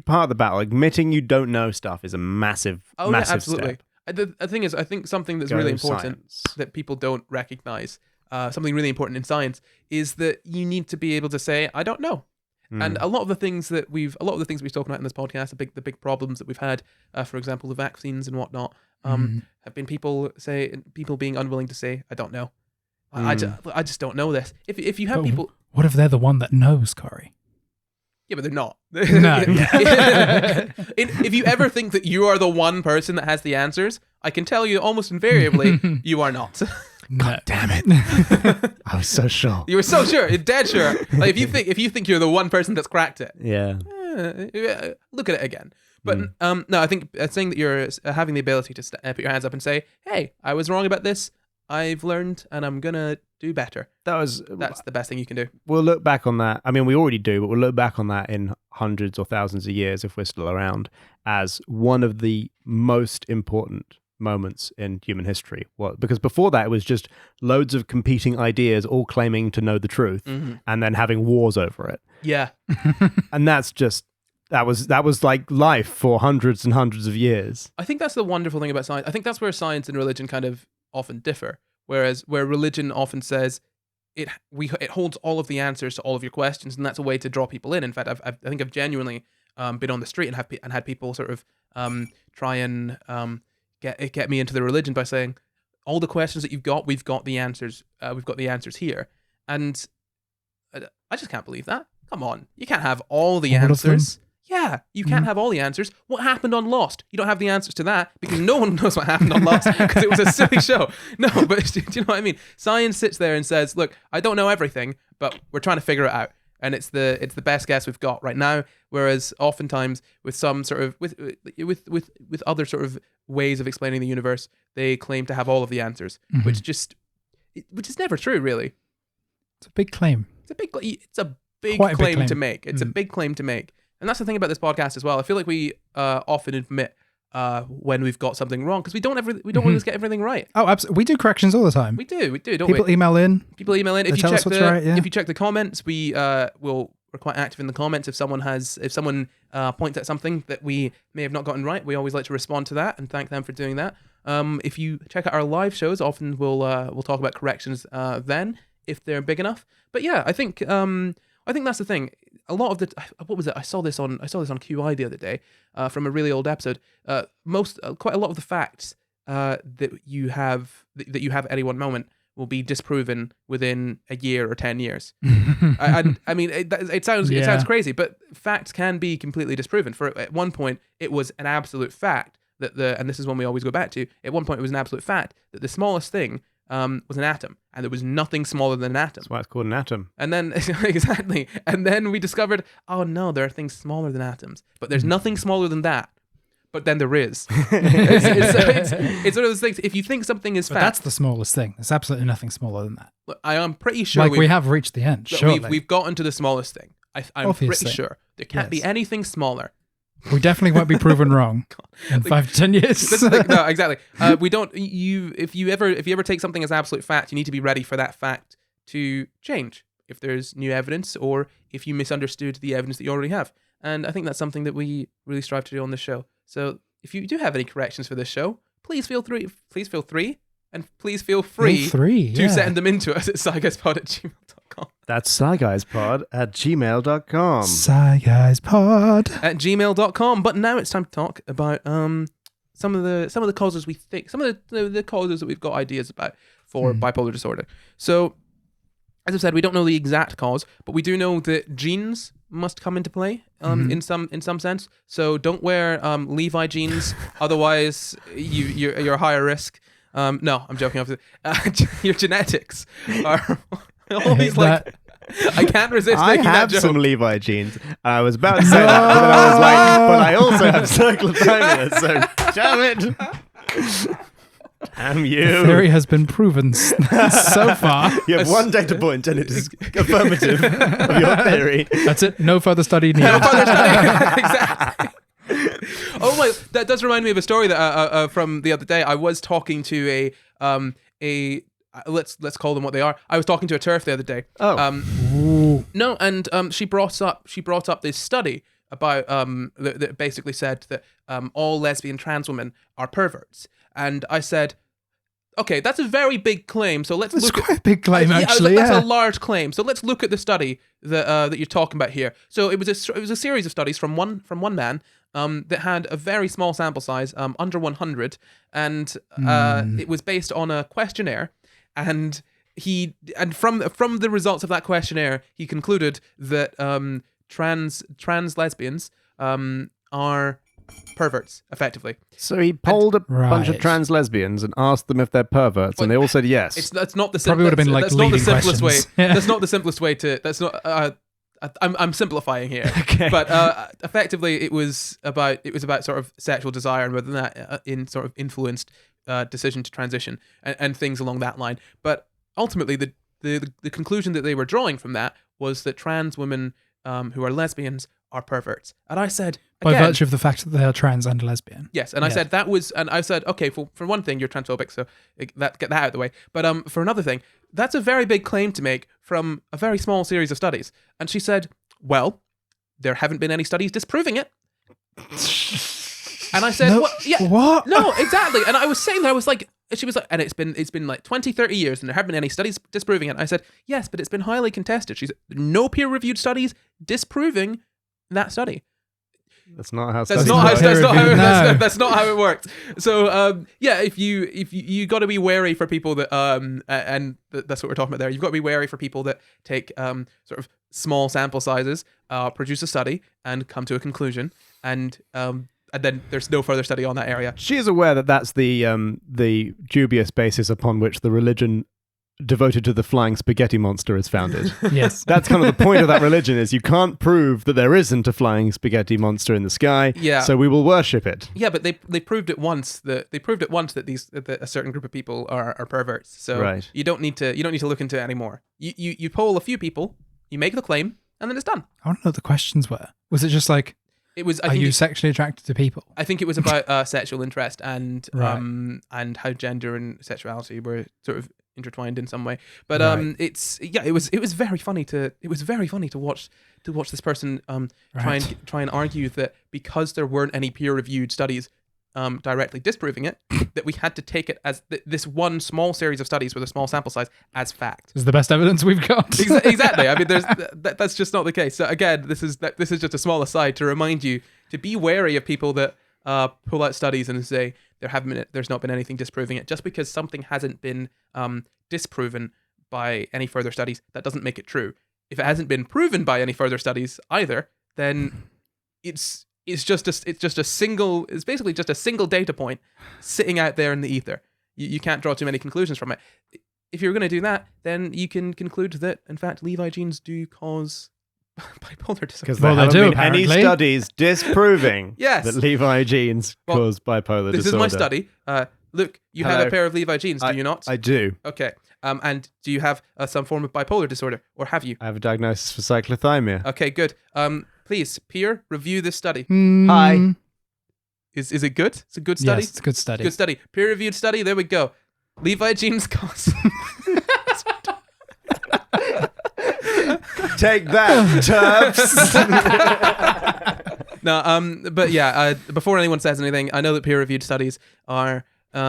Speaker 3: part of the battle. Admitting you don't know stuff is a massive
Speaker 1: absolutely.
Speaker 3: step.
Speaker 1: The thing is, I think something that's really important that people don't recognize, something really important in science, is that you need to be able to say, I don't know. And a lot of the things we've talked about in this podcast, the big problems that we've had, for example, the vaccines and whatnot, have been people being unwilling to say, I don't know. I just don't know this. If you have people,
Speaker 2: what if they're the one that knows, Corey?
Speaker 1: Yeah, but they're not.
Speaker 2: No.
Speaker 1: If you ever think that you are the one person that has the answers, I can tell you almost invariably you are not.
Speaker 3: God damn it! I was so sure.
Speaker 1: You were so sure. You're dead sure. Like if you think you're the one person that's cracked it, look at it again. But no, I think saying that you're having the ability to put your hands up and say, "Hey, I was wrong about this. I've learned, and I'm gonna do better.
Speaker 3: That's
Speaker 1: the best thing you can do.
Speaker 3: We'll look back on that. I mean, we already do, but we'll look back on that in hundreds or thousands of years if we're still around as one of the most important moments in human history. Because before that, it was just loads of competing ideas all claiming to know the truth and then having wars over it.
Speaker 1: Yeah.
Speaker 3: And that's just that was like life for hundreds and hundreds of years.
Speaker 1: I think that's the wonderful thing about science. I think that's where science and religion kind of often differ. Whereas where religion often says it holds all of the answers to all of your questions, and that's a way to draw people in. In fact, I think I've genuinely been on the street and had people sort of try and get me into the religion by saying, all the questions that you've got, we've got the answers. We've got the answers here, and I just can't believe that. Come on, you can't have all the answers. Yeah, you can't have all the answers. What happened on Lost? You don't have the answers to that because no one knows what happened on Lost because it was a silly show. No, but do you know what I mean? Science sits there and says, look, I don't know everything, but we're trying to figure it out. And it's the best guess we've got right now. Whereas oftentimes with some sort of with other sort of ways of explaining the universe, they claim to have all of the answers, which is never true, really.
Speaker 2: It's a big claim.
Speaker 1: It's a big claim to make. It's a big claim to make. And that's the thing about this podcast as well. I feel like we often admit when we've got something wrong because we don't always get everything right.
Speaker 2: Oh, absolutely. We do corrections all the time.
Speaker 1: We do, don't
Speaker 2: People
Speaker 1: we?
Speaker 2: email in.
Speaker 1: If you check the comments, we're quite active in the comments. If someone points at something that we may have not gotten right, we always like to respond to that and thank them for doing that. If you check out our live shows, often we'll talk about corrections then if they're big enough. But yeah, I think that's the thing. A lot of what was it? I saw this on QI the other day from a really old episode. Quite a lot of the facts that you have at any one moment will be disproven within a year or 10 years. I mean, it sounds crazy, but facts can be completely disproven. At one point, it was an absolute fact that and this is one we always go back to. At one point, it was an absolute fact that the smallest thing was an atom, and there was nothing smaller than an atom.
Speaker 3: That's why it's called an atom.
Speaker 1: And then exactly, and then we discovered, oh no, there are things smaller than atoms, but there's nothing smaller than that. But then there is. It's one of those things. If you think something is
Speaker 2: but that's the smallest thing. There's absolutely nothing smaller than that.
Speaker 1: Look, I am pretty sure
Speaker 2: we have reached the end. Sure,
Speaker 1: we've gotten to the smallest thing. I'm pretty sure there can't be anything smaller.
Speaker 2: We definitely won't be proven wrong in 5 to 10 years.
Speaker 1: No, exactly. We don't. If you ever take something as absolute fact, you need to be ready for that fact to change if there's new evidence or if you misunderstood the evidence that you already have. And I think that's something that we really strive to do on this show. So if you do have any corrections for this show, please feel free, and please feel free to send them into us at sciguyspod@gmail.com.
Speaker 3: That's sciguyspod@gmail.com.
Speaker 2: sciguyspod@gmail.com.
Speaker 1: But now it's time to talk about some of the causes we think, some of the causes that we've got ideas about for bipolar disorder. So, as I've said, we don't know the exact cause, but we do know that genes must come into play in some sense. So don't wear Levi jeans, otherwise you're a higher risk. No, I'm joking. Your genetics are always like. I can't resist.
Speaker 3: I have some Levi jeans. I was about to say that, but then I was like, but I also have cyclothymia, so damn it. Damn you.
Speaker 2: The theory has been proven so far.
Speaker 3: You have one data point and it is affirmative of your theory.
Speaker 2: That's it. No further study needed.
Speaker 1: No further study. Exactly. Oh my! That does remind me of a story that from the other day. I was talking to a let's call them what they are. I was talking to a TERF the other day. No, and she brought up this study about that basically said that all lesbian trans women are perverts, and I said, okay, that's a very big claim. So let's look.
Speaker 2: Quite a big claim, actually.
Speaker 1: That's a large claim. So let's look at the study that you're talking about here. So it was a series of studies from one man. That had a very small sample size, under 100, and it was based on a questionnaire, and from the results of that questionnaire, he concluded that trans lesbians are perverts, effectively.
Speaker 3: So he polled a bunch of trans lesbians and asked them if they're perverts, and they all said yes.
Speaker 1: That's not the
Speaker 2: probably would have been like leading
Speaker 1: simplest
Speaker 2: questions.
Speaker 1: way. That's not the simplest way to. That's not. I'm simplifying here,
Speaker 2: okay.
Speaker 1: But effectively, it was about sort of sexual desire and whether that sort of influenced decision to transition and things along that line. But ultimately, the conclusion that they were drawing from that was that trans women who are lesbians are perverts. And I said,
Speaker 2: By
Speaker 1: again,
Speaker 2: virtue of the fact that they are trans and lesbian.
Speaker 1: yes, and I said that was, and I said, okay, for one thing, you're transphobic, so get that out of the way. But for another thing, that's a very big claim to make from a very small series of studies. And she said, well, there haven't been any studies disproving it. And I said,
Speaker 2: No,
Speaker 1: well, yeah,
Speaker 2: what?
Speaker 1: no, exactly. And I was saying that, I was like, she was like, and it's been like 20, 30 years and there haven't been any studies disproving it. And I said, yes, but it's been highly contested. She said, no peer-reviewed studies disproving that study.
Speaker 3: That's not how.
Speaker 1: That's
Speaker 3: studies
Speaker 1: not how.
Speaker 3: work.
Speaker 1: That's not how.
Speaker 2: No.
Speaker 1: That's not how it works. So yeah, if you got to be wary for people that and that's what we're talking about there. You've got to be wary for people that take sort of small sample sizes, produce a study, and come to a conclusion, and then there's no further study on that area.
Speaker 3: She is aware that that's the dubious basis upon which the religion devoted to the flying spaghetti monster is founded.
Speaker 2: Yes.
Speaker 3: That's kind of the point of that religion, is you can't prove that there isn't a flying spaghetti monster in the sky.
Speaker 1: Yeah.
Speaker 3: So we will worship it.
Speaker 1: Yeah, but they proved it once that that a certain group of people are perverts. So
Speaker 3: Right.
Speaker 1: you don't need to look into it anymore. You poll a few people, you make the claim, and then it's done.
Speaker 2: I want to know what the questions were. Was it just like,
Speaker 1: It was.
Speaker 2: are you sexually attracted to people?
Speaker 1: I think it was about sexual interest and
Speaker 2: Right.
Speaker 1: and how gender and sexuality were sort of intertwined in some way. But
Speaker 2: Right.
Speaker 1: it was very funny to watch this person try and argue that because there weren't any peer-reviewed studies directly disproving it, that we had to take it as this one small series of studies with a small sample size as fact.
Speaker 2: This is the best evidence we've got.
Speaker 1: Exactly. I mean, that's just not the case. So again, this is just a small aside to remind you to be wary of people that pull out studies and say there's not been anything disproving it. Just because something hasn't been disproven by any further studies, that doesn't make it true. If it hasn't been proven by any further studies either, then it's basically just a single data point sitting out there in the ether. You can't draw too many conclusions from it. If you're going to do that, then you can conclude that, in fact, Levi genes do cause bipolar disorder.
Speaker 3: Because
Speaker 2: Well,
Speaker 3: there
Speaker 2: they
Speaker 3: haven't
Speaker 2: do,
Speaker 3: been any
Speaker 2: apparently.
Speaker 3: studies disproving
Speaker 1: Yes.
Speaker 3: that Levi genes
Speaker 1: Well,
Speaker 3: cause bipolar
Speaker 1: This
Speaker 3: disorder.
Speaker 1: is my study. Luke, you have
Speaker 3: Hello.
Speaker 1: a pair of Levi genes, do you not?
Speaker 3: I do.
Speaker 1: Okay. And do you have some form of bipolar disorder, or have you?
Speaker 3: I have a diagnosis for cyclothymia.
Speaker 1: Okay, good. Please, peer review this study.
Speaker 3: Hi.
Speaker 1: Is it good? It's a good study.
Speaker 2: Yes, it's a good study.
Speaker 1: Good study. Peer reviewed study. There we go. Levi genes cause.
Speaker 3: Take that, turfs.
Speaker 1: No, but yeah, before anyone says anything, I know that peer-reviewed studies are they're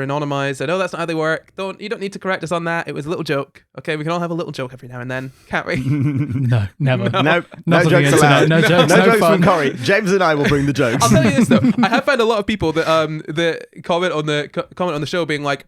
Speaker 1: anonymized. I know that's not how they work. You don't need to correct us on that. It was a little joke. Okay, we can all have a little joke every now and then, can't we?
Speaker 2: No, never.
Speaker 3: No
Speaker 2: Not on the
Speaker 3: jokes
Speaker 2: internet.
Speaker 3: allowed.
Speaker 2: No jokes,
Speaker 3: No
Speaker 2: no
Speaker 3: jokes
Speaker 2: fun.
Speaker 3: from Corey. James and I will bring the jokes.
Speaker 1: I'll tell you this though, I have found a lot of people that that comment on the show being like,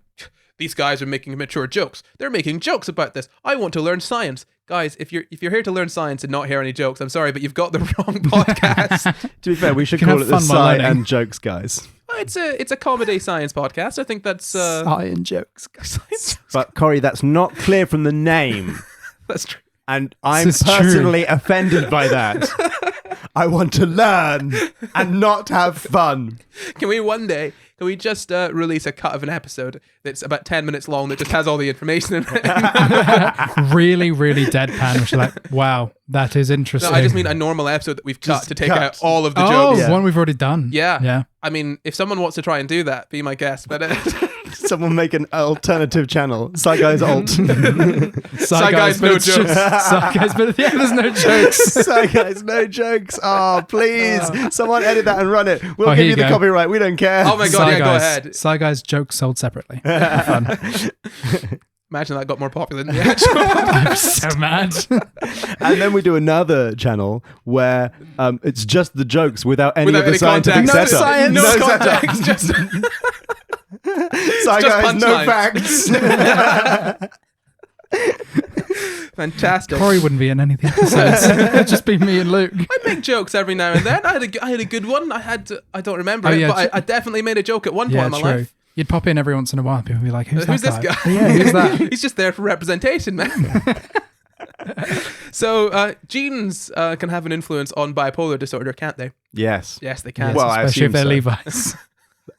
Speaker 1: these guys are making mature jokes. They're making jokes about this. I want to learn science. Guys, if you're here to learn science and not hear any jokes, I'm sorry, but you've got the wrong podcast.
Speaker 3: To be fair, we should
Speaker 2: You can
Speaker 3: call it
Speaker 2: have
Speaker 3: the
Speaker 2: fun while
Speaker 3: Sci
Speaker 2: learning.
Speaker 3: and Jokes Guys.
Speaker 1: It's a comedy science podcast. I think that's
Speaker 2: Science jokes.
Speaker 1: science.
Speaker 3: But Corey, that's not clear from the name.
Speaker 1: That's true.
Speaker 3: And I'm
Speaker 2: This is true.
Speaker 3: personally offended by that. I want to learn and not have fun.
Speaker 1: Can we just release a cut of an episode that's about 10 minutes long that just has all the information in it?
Speaker 2: Really, really deadpan, which is like, wow, that is
Speaker 1: No,
Speaker 2: interesting.
Speaker 1: I just mean a normal episode that we've cut
Speaker 3: Just
Speaker 1: to take
Speaker 3: cut.
Speaker 1: out all of the
Speaker 2: oh,
Speaker 1: jokes.
Speaker 3: Yeah.
Speaker 2: one we've already done.
Speaker 1: Yeah.
Speaker 2: Yeah.
Speaker 1: I mean, if someone wants to try and do that, be my guest. But
Speaker 3: Someone make an alternative channel. Sci Guys Alt.
Speaker 1: Sci Guys, no
Speaker 2: but it's
Speaker 1: jokes.
Speaker 2: Sci Guys, but yeah, there's no jokes.
Speaker 3: Sci Guys, no jokes. Oh, please. Someone edit that and run it. We'll
Speaker 2: Oh,
Speaker 3: give
Speaker 2: here
Speaker 3: you
Speaker 2: you
Speaker 3: the
Speaker 2: go.
Speaker 3: copyright. We don't care.
Speaker 1: Oh my god, yeah,
Speaker 2: Sci
Speaker 1: go
Speaker 2: Guys.
Speaker 1: ahead.
Speaker 2: Sci Guys jokes sold separately. Fun.
Speaker 1: Imagine that got more popular than the actual.
Speaker 2: I'm so mad.
Speaker 3: And then we do another channel where it's just the jokes without any
Speaker 1: Without
Speaker 3: of the
Speaker 1: any
Speaker 3: scientific
Speaker 1: context.
Speaker 2: No
Speaker 3: setup.
Speaker 2: science.
Speaker 1: No
Speaker 3: setup.
Speaker 1: context, just
Speaker 3: Sci
Speaker 1: just
Speaker 3: Guys, no
Speaker 1: punchlines.
Speaker 3: facts.
Speaker 1: fantastic.
Speaker 2: Corey wouldn't be in any of the episodes. It'd just be me and Luke.
Speaker 1: I make jokes every now and then. I had a good one. I don't remember it,
Speaker 2: yeah,
Speaker 1: but I definitely made a joke at one point
Speaker 2: Yeah,
Speaker 1: in my
Speaker 2: true.
Speaker 1: life.
Speaker 2: You'd pop in every once in a while. People would be like, who's
Speaker 1: Who's this
Speaker 2: that
Speaker 1: guy?
Speaker 2: Yeah, who's that?
Speaker 1: He's just there for representation, man. So genes can have an influence on bipolar disorder, can't they?
Speaker 3: Yes.
Speaker 1: Yes, they can.
Speaker 3: Well, I
Speaker 2: Especially if
Speaker 3: assume
Speaker 2: they're
Speaker 3: so.
Speaker 2: Levi's.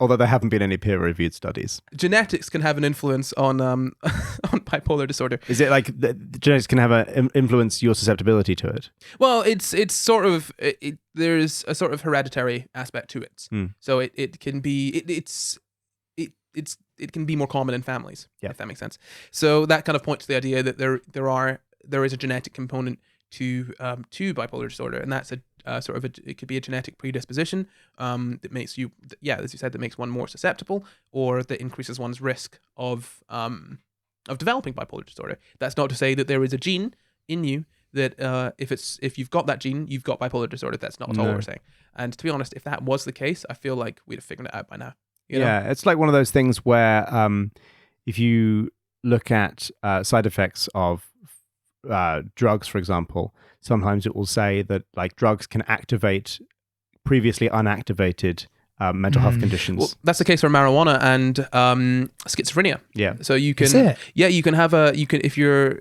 Speaker 3: although there haven't been any peer-reviewed studies.
Speaker 1: Genetics can have an influence on on bipolar disorder.
Speaker 3: Is it like the genetics can have an influence your susceptibility to it?
Speaker 1: Well, it's sort of there's a sort of hereditary aspect to it. So it can be it can be more common in families, if that makes sense. So that kind of points to the idea that there is a genetic component to bipolar disorder, and that's a sort of it could be a genetic predisposition that makes you, as you said, that makes one more susceptible, or that increases one's risk of developing bipolar disorder. That's not to say that there is a gene in you that if you've got that gene, you've got bipolar disorder. That's not at all what we're saying. And to be honest, if that was the case, I feel like we'd have figured it out by now. You know?
Speaker 3: It's like one of those things where if you look at side effects of drugs, for example, sometimes it will say that like drugs can activate previously unactivated mental health conditions.
Speaker 1: Well, that's the case for marijuana and schizophrenia.
Speaker 3: Yeah.
Speaker 1: So you can, you can have if you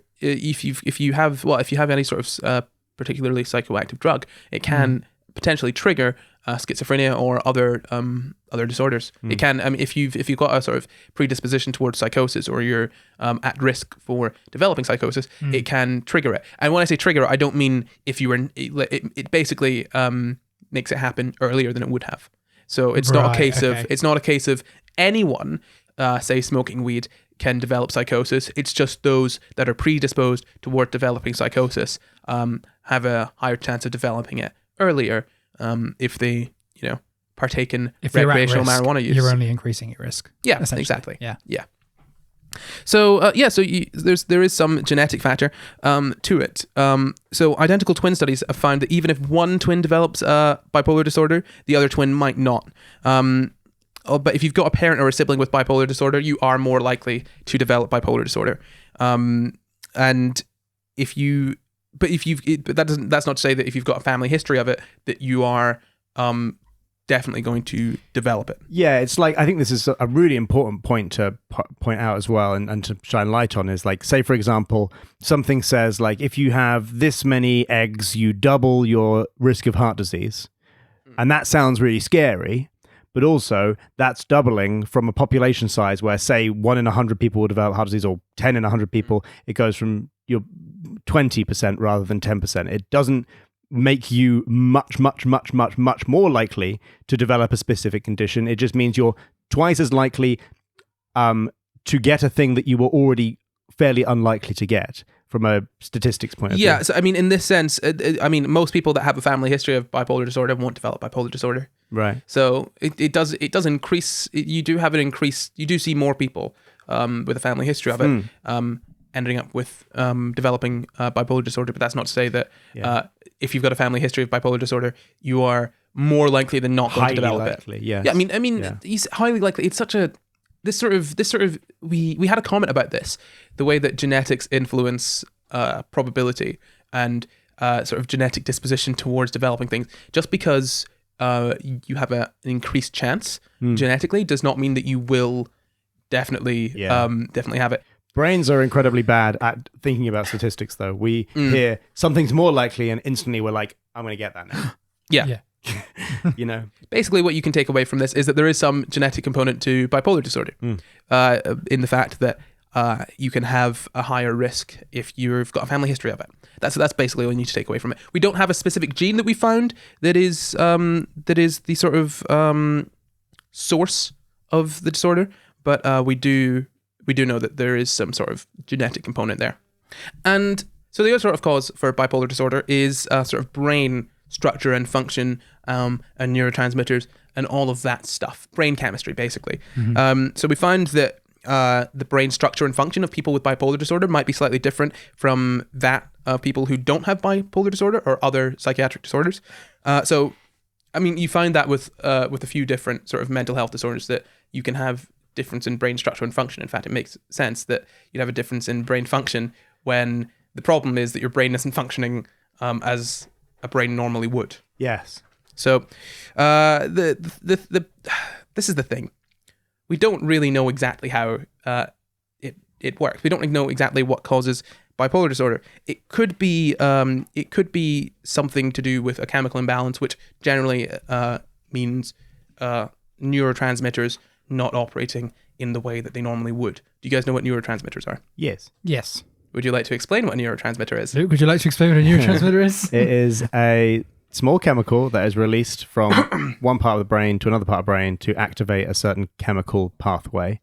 Speaker 1: have any sort of particularly psychoactive drug, it can potentially trigger schizophrenia or other disorders. It can, if you've got a sort of predisposition towards psychosis, or you're at risk for developing psychosis, it can trigger it. And when I say trigger, I don't mean if you were, it basically makes it happen earlier than it would have. So it's not a case of anyone, say smoking weed, can develop psychosis. It's just those that are predisposed toward developing psychosis have a higher chance of developing it earlier. If they, partake in recreational marijuana use,
Speaker 2: you're only increasing your risk.
Speaker 1: Yeah, exactly.
Speaker 2: Yeah.
Speaker 1: So there is some genetic factor to it. So identical twin studies have found that even if one twin develops bipolar disorder, the other twin might not. But if you've got a parent or a sibling with bipolar disorder, you are more likely to develop bipolar disorder. And that's not to say that if you've got a family history of it, that you are definitely going to develop it.
Speaker 3: Yeah, it's like, I think this is a really important point to point out as well, and to shine light on, is like, say for example, something says like, if you have this many eggs, you double your risk of heart disease. And that sounds really scary, but also that's doubling from a population size where, say, 1 in 100 people will develop heart disease, or 10 in 100 people, it goes from your 20% rather than 10%. It doesn't make you much more likely to develop a specific condition. It just means you're twice as likely to get a thing that you were already fairly unlikely to get from a statistics point of view.
Speaker 1: Yeah, so I mean, in this sense, most people that have a family history of bipolar disorder won't develop bipolar disorder.
Speaker 3: Right.
Speaker 1: So it does increase. You do have an increase. You do see more people with a family history of it ending up with developing bipolar disorder. But that's not to say that if you've got a family history of bipolar disorder, you are more likely than not going to develop it.
Speaker 3: Yes.
Speaker 1: Yeah, I mean, he's highly likely. It's such a this sort of we had a comment about this, the way that genetics influence probability and sort of genetic disposition towards developing things. Just because you have an increased chance genetically does not mean that you will definitely have it.
Speaker 3: Brains are incredibly bad at thinking about statistics, though. We hear something's more likely and instantly we're like, I'm going to get that now.
Speaker 1: Yeah. Basically what you can take away from this is that there is some genetic component to bipolar disorder in the fact that you can have a higher risk if you've got a family history of it. That's basically all you need to take away from it. We don't have a specific gene that we found that is the sort of source of the disorder, but we do know that there is some sort of genetic component there. And so the other sort of cause for bipolar disorder is sort of brain structure and function and neurotransmitters and all of that stuff. Brain chemistry, basically. So we found that the brain structure and function of people with bipolar disorder might be slightly different from that of people who don't have bipolar disorder or other psychiatric disorders. So, I mean, you find that with a few different sort of mental health disorders that you can have difference in brain structure and function. In fact, it makes sense that you'd have a difference in brain function when the problem is that your brain isn't functioning as a brain normally would.
Speaker 3: Yes.
Speaker 1: So this is the thing. We don't really know exactly how it works. We don't know exactly what causes bipolar disorder. It could be something to do with a chemical imbalance, which generally means neurotransmitters not operating in the way that they normally would. Do you guys know what neurotransmitters are?
Speaker 3: Yes.
Speaker 2: Yes.
Speaker 1: Would you like to explain what a neurotransmitter is?
Speaker 2: Luke, would you like to explain what a neurotransmitter is?
Speaker 3: It is a small chemical that is released from one part of the brain to another part of the brain to activate a certain chemical pathway.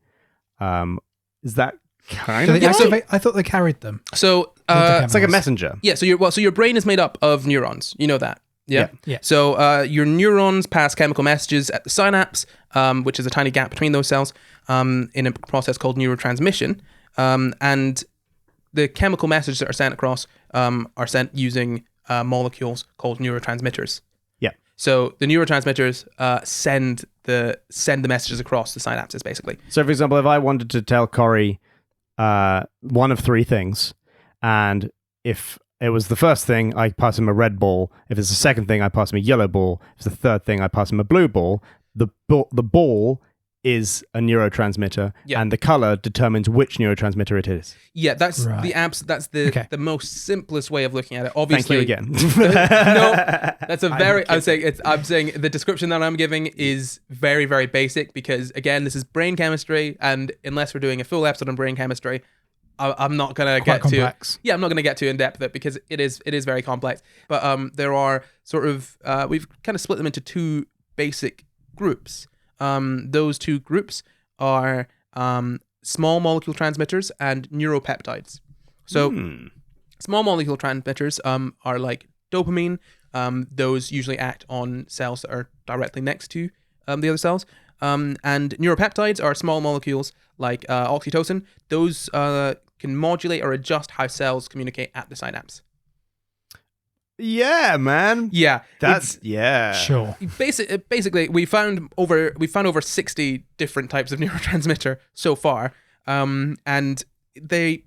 Speaker 3: Is that kind
Speaker 2: Do
Speaker 3: of
Speaker 2: they
Speaker 3: right?
Speaker 2: activate? I thought they carried them.
Speaker 1: So,
Speaker 3: It's like a messenger.
Speaker 1: yeah. So your brain is made up of neurons. You know that. Yeah.
Speaker 2: Yeah.
Speaker 1: So your neurons pass chemical messages at the synapse, which is a tiny gap between those cells, in a process called neurotransmission, and the chemical messages that are sent across are sent using molecules called neurotransmitters.
Speaker 3: Yeah.
Speaker 1: So the neurotransmitters send the messages across the synapses, basically.
Speaker 3: So, for example, if I wanted to tell Corey one of three things, and if it was the first thing, I pass him a red ball. If it's the second thing, I pass him a yellow ball. If it's the third thing, I pass him a blue ball. The ball is a neurotransmitter,
Speaker 1: Yeah.
Speaker 3: and the color determines which neurotransmitter it is.
Speaker 1: Yeah, that's
Speaker 2: Right.
Speaker 1: that's the most simplest way of looking at it. Obviously,
Speaker 3: Thank you again.
Speaker 1: no, that's a very. I'm saying the description that I'm giving is very, very basic because again, this is brain chemistry, and unless we're doing a full episode on brain chemistry, I'm not gonna
Speaker 2: Quite
Speaker 1: get
Speaker 2: complex.
Speaker 1: too. Yeah, I'm not gonna get too in depth with it because it is very complex. But there are sort of we've kind of split them into two basic groups. Those two groups are small molecule transmitters and neuropeptides. So small molecule transmitters are like dopamine. Those usually act on cells that are directly next to the other cells. And neuropeptides are small molecules like oxytocin. Those can modulate or adjust how cells communicate at the synapse.
Speaker 3: Yeah, man.
Speaker 1: Yeah,
Speaker 3: That's
Speaker 2: Sure.
Speaker 1: basically we found over 60 different types of neurotransmitter so far, and they're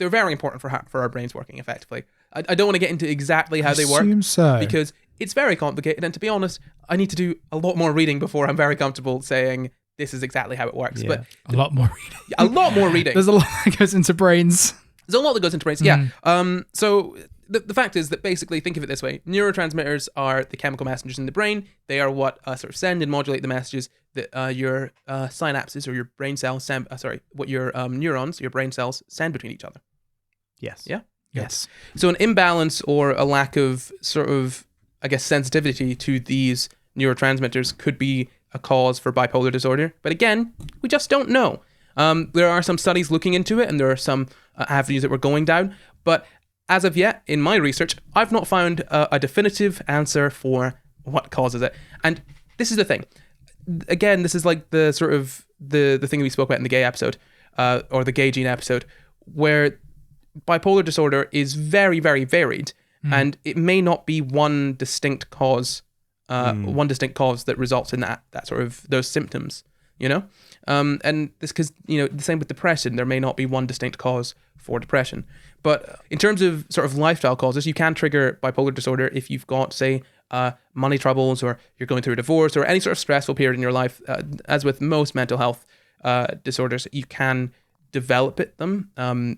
Speaker 1: very important for our brains working effectively. I don't want to get into exactly how they work
Speaker 2: Assume so.
Speaker 1: because it's very complicated, and to be honest, I need to do a lot more reading before I'm very comfortable saying this is exactly how it works.
Speaker 3: Yeah.
Speaker 1: But
Speaker 2: a lot more reading.
Speaker 1: a lot more reading.
Speaker 2: There's a lot that goes into brains.
Speaker 1: There's a lot that goes into brains. Yeah. So the fact is that basically, think of it this way: neurotransmitters are the chemical messengers in the brain. They are what sort of send and modulate the messages that your synapses or your brain cells send. What your neurons, your brain cells, send between each other.
Speaker 3: Yes.
Speaker 1: Yeah.
Speaker 2: Yes.
Speaker 1: So an imbalance or a lack of sort of, I guess, sensitivity to these neurotransmitters could be a cause for bipolar disorder. But again, we just don't know. There are some studies looking into it, and there are some avenues that we're going down. But as of yet, in my research, I've not found a definitive answer for what causes it. And this is the thing. Again, this is like the sort of the thing we spoke about in the gay episode, or the gay gene episode, where bipolar disorder is very, very varied, and it may not be one distinct cause that results in that sort of those symptoms, you know? And this because, the same with depression, there may not be one distinct cause for depression. But in terms of sort of lifestyle causes, you can trigger bipolar disorder if you've got, say, money troubles, or you're going through a divorce, or any sort of stressful period in your life. As with most mental health disorders, you can develop them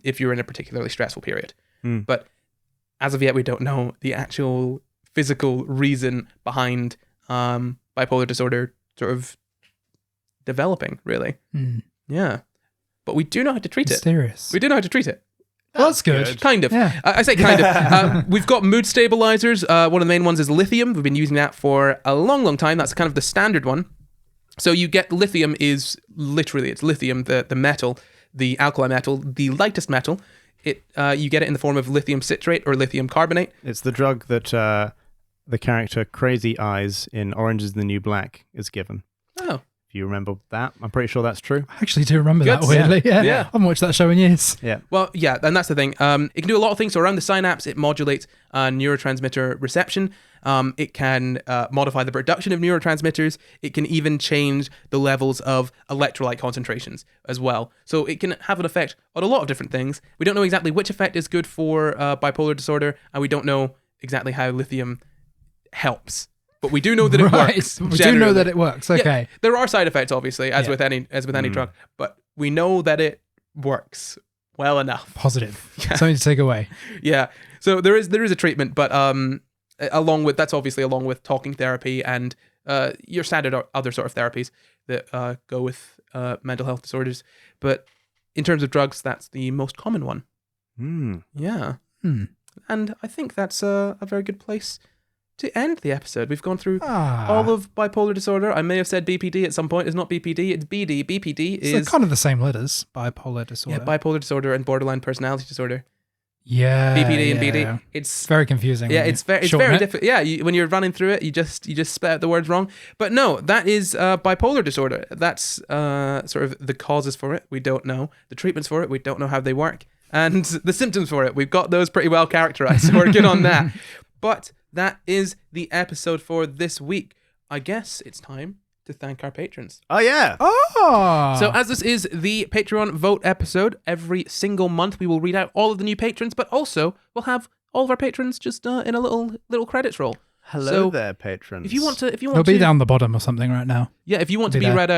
Speaker 1: if you're in a particularly stressful period. But as of yet, we don't know the actual physical reason behind bipolar disorder sort of developing, really. Yeah. But we do know how to treat it.
Speaker 2: Mysterious.
Speaker 1: We do know how to treat it.
Speaker 2: Well, that's good.
Speaker 1: Kind of.
Speaker 2: Yeah.
Speaker 1: I say kind of. We've got mood stabilizers. One of the main ones is lithium. We've been using that for a long, long time. That's kind of the standard one. So you get lithium is literally, it's lithium, the metal, the alkali metal, the lightest metal. You get it in the form of lithium citrate or lithium carbonate.
Speaker 3: It's the drug that the character Crazy Eyes in Orange is the New Black is given.
Speaker 1: Oh.
Speaker 3: If you remember that, I'm pretty sure that's true.
Speaker 2: I actually do remember
Speaker 1: Good.
Speaker 2: that weirdly. Yeah.
Speaker 1: Yeah.
Speaker 2: I haven't watched that show in years.
Speaker 3: Yeah.
Speaker 1: Well, yeah, and that's the thing. It can do a lot of things. So around the synapse, it modulates neurotransmitter reception. It can modify the production of neurotransmitters. It can even change the levels of electrolyte concentrations as well. So it can have an effect on a lot of different things. We don't know exactly which effect is good for bipolar disorder, and we don't know exactly how lithium helps. But we do know that it works.
Speaker 2: We do know that it works. Okay.
Speaker 1: Yeah, there are side effects, obviously, as with any drug, but we know that it works well enough.
Speaker 2: Positive.
Speaker 1: Yeah.
Speaker 2: Something to take away.
Speaker 1: Yeah. So there is a treatment, but along with talking therapy and your standard or other sort of therapies that go with mental health disorders. But in terms of drugs, that's the most common one. Yeah. And I think that's a very good place to end the episode. We've gone through all of bipolar disorder. I may have said BPD at some point. It's not BPD, it's BD. BPD is...
Speaker 2: It's kind of the same letters, bipolar disorder.
Speaker 1: Yeah, bipolar disorder and borderline personality disorder.
Speaker 2: Yeah.
Speaker 1: BPD and BD. It's
Speaker 2: very confusing.
Speaker 1: Yeah, it's very difficult. Yeah, when you're running through it, you just spell out the words wrong. But no, that is bipolar disorder. That's sort of the causes for it. We don't know. The treatments for it, we don't know how they work. And the symptoms for it, we've got those pretty well characterized. So we're good on that. But that is the episode for this week. I guess it's time to thank our patrons.
Speaker 3: Oh, yeah.
Speaker 2: Oh.
Speaker 1: So as this is the Patreon vote episode, every single month we will read out all of the new patrons, but also we'll have all of our patrons just in a little credits roll.
Speaker 3: Hello there, patrons.
Speaker 1: If you want
Speaker 2: They'll be down the bottom or something right now.
Speaker 1: Yeah, if you want to be read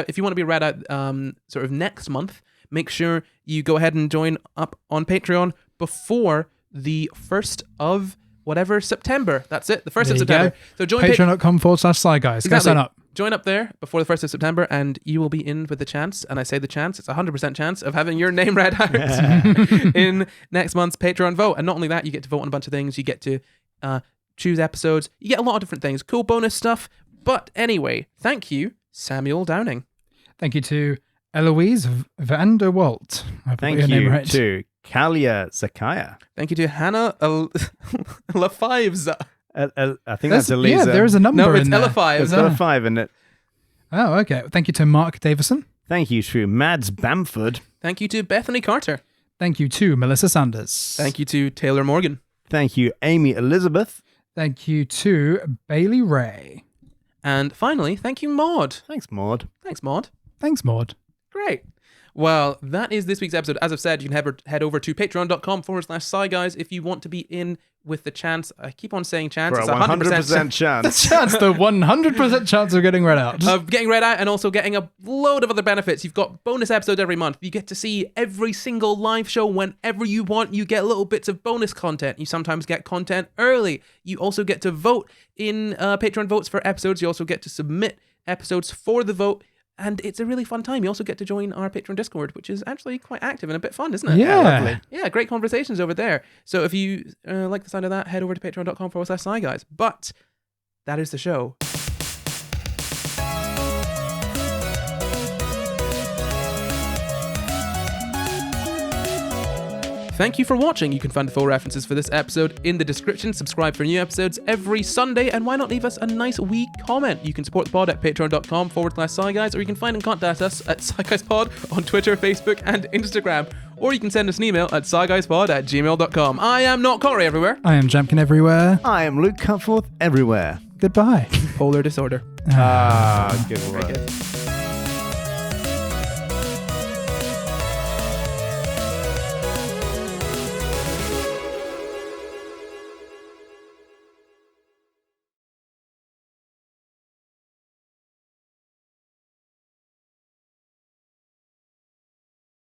Speaker 1: out, sort of next month, make sure you go ahead and join up on Patreon before the 1st of whatever September. That's it, the 1st of September. So join
Speaker 2: Patreon.com/SCI GUYS.
Speaker 1: Exactly.
Speaker 2: Go sign up.
Speaker 1: Join up there before the 1st of September and you will be in with the chance, and I say the chance, it's 100% chance of having your name read out in next month's Patreon vote. And not only that, you get to vote on a bunch of things. You get to choose episodes. You get a lot of different things. Cool bonus stuff. But anyway, thank you, Samuel Downing.
Speaker 2: Thank you to Eloise van der Walt.
Speaker 3: Thank you to Kalia Zakaya.
Speaker 1: Thank you to Hannah LaFives.
Speaker 3: I think that's Elisa.
Speaker 2: Yeah, there is a number in there.
Speaker 1: No, it's Ella5.
Speaker 3: It's got a 5 in it.
Speaker 2: Oh, okay. Thank you to Mark Davison.
Speaker 3: Thank you to Mads Bamford.
Speaker 1: Thank you to Bethany Carter.
Speaker 2: Thank you to Melissa Sanders.
Speaker 1: Thank you to Taylor Morgan.
Speaker 3: Thank you, Amy Elizabeth.
Speaker 2: Thank you to Bailey Ray.
Speaker 1: And finally, thank you, Maud.
Speaker 3: Thanks, Maud.
Speaker 1: Thanks, Maud.
Speaker 2: Thanks, Maud.
Speaker 1: Great. Well, that is this week's episode. As I've said, you can head over to patreon.com/SCI GUYS if you want to be in with the chance. I keep on saying chance.
Speaker 3: For
Speaker 1: it's
Speaker 3: a 100% chance.
Speaker 2: The 100% chance of getting read out.
Speaker 1: Of getting read out and also getting a load of other benefits. You've got bonus episodes every month. You get to see every single live show whenever you want. You get little bits of bonus content. You sometimes get content early. You also get to vote in Patreon votes for episodes. You also get to submit episodes for the vote. And it's a really fun time. You also get to join our Patreon Discord, which is actually quite active and a bit fun, isn't it?
Speaker 2: Yeah.
Speaker 1: Lovely. Yeah, great conversations over there. So if you like the sound of that, head over to patreon.com/SCI GUYS. But that is the show. Thank you for watching. You can find the full references for this episode in the description. Subscribe for new episodes every Sunday, and why not leave us a nice wee comment? You can support the pod at patreon.com/SCI GUYS, or you can find and contact us at SciGuysPod on Twitter, Facebook, and Instagram. Or you can send us an email at sciguyspod@gmail.com. I am not Corey everywhere.
Speaker 2: I am Jampkin everywhere.
Speaker 3: I am Luke Cutforth everywhere.
Speaker 2: Goodbye.
Speaker 1: Bipolar disorder.
Speaker 3: Good work.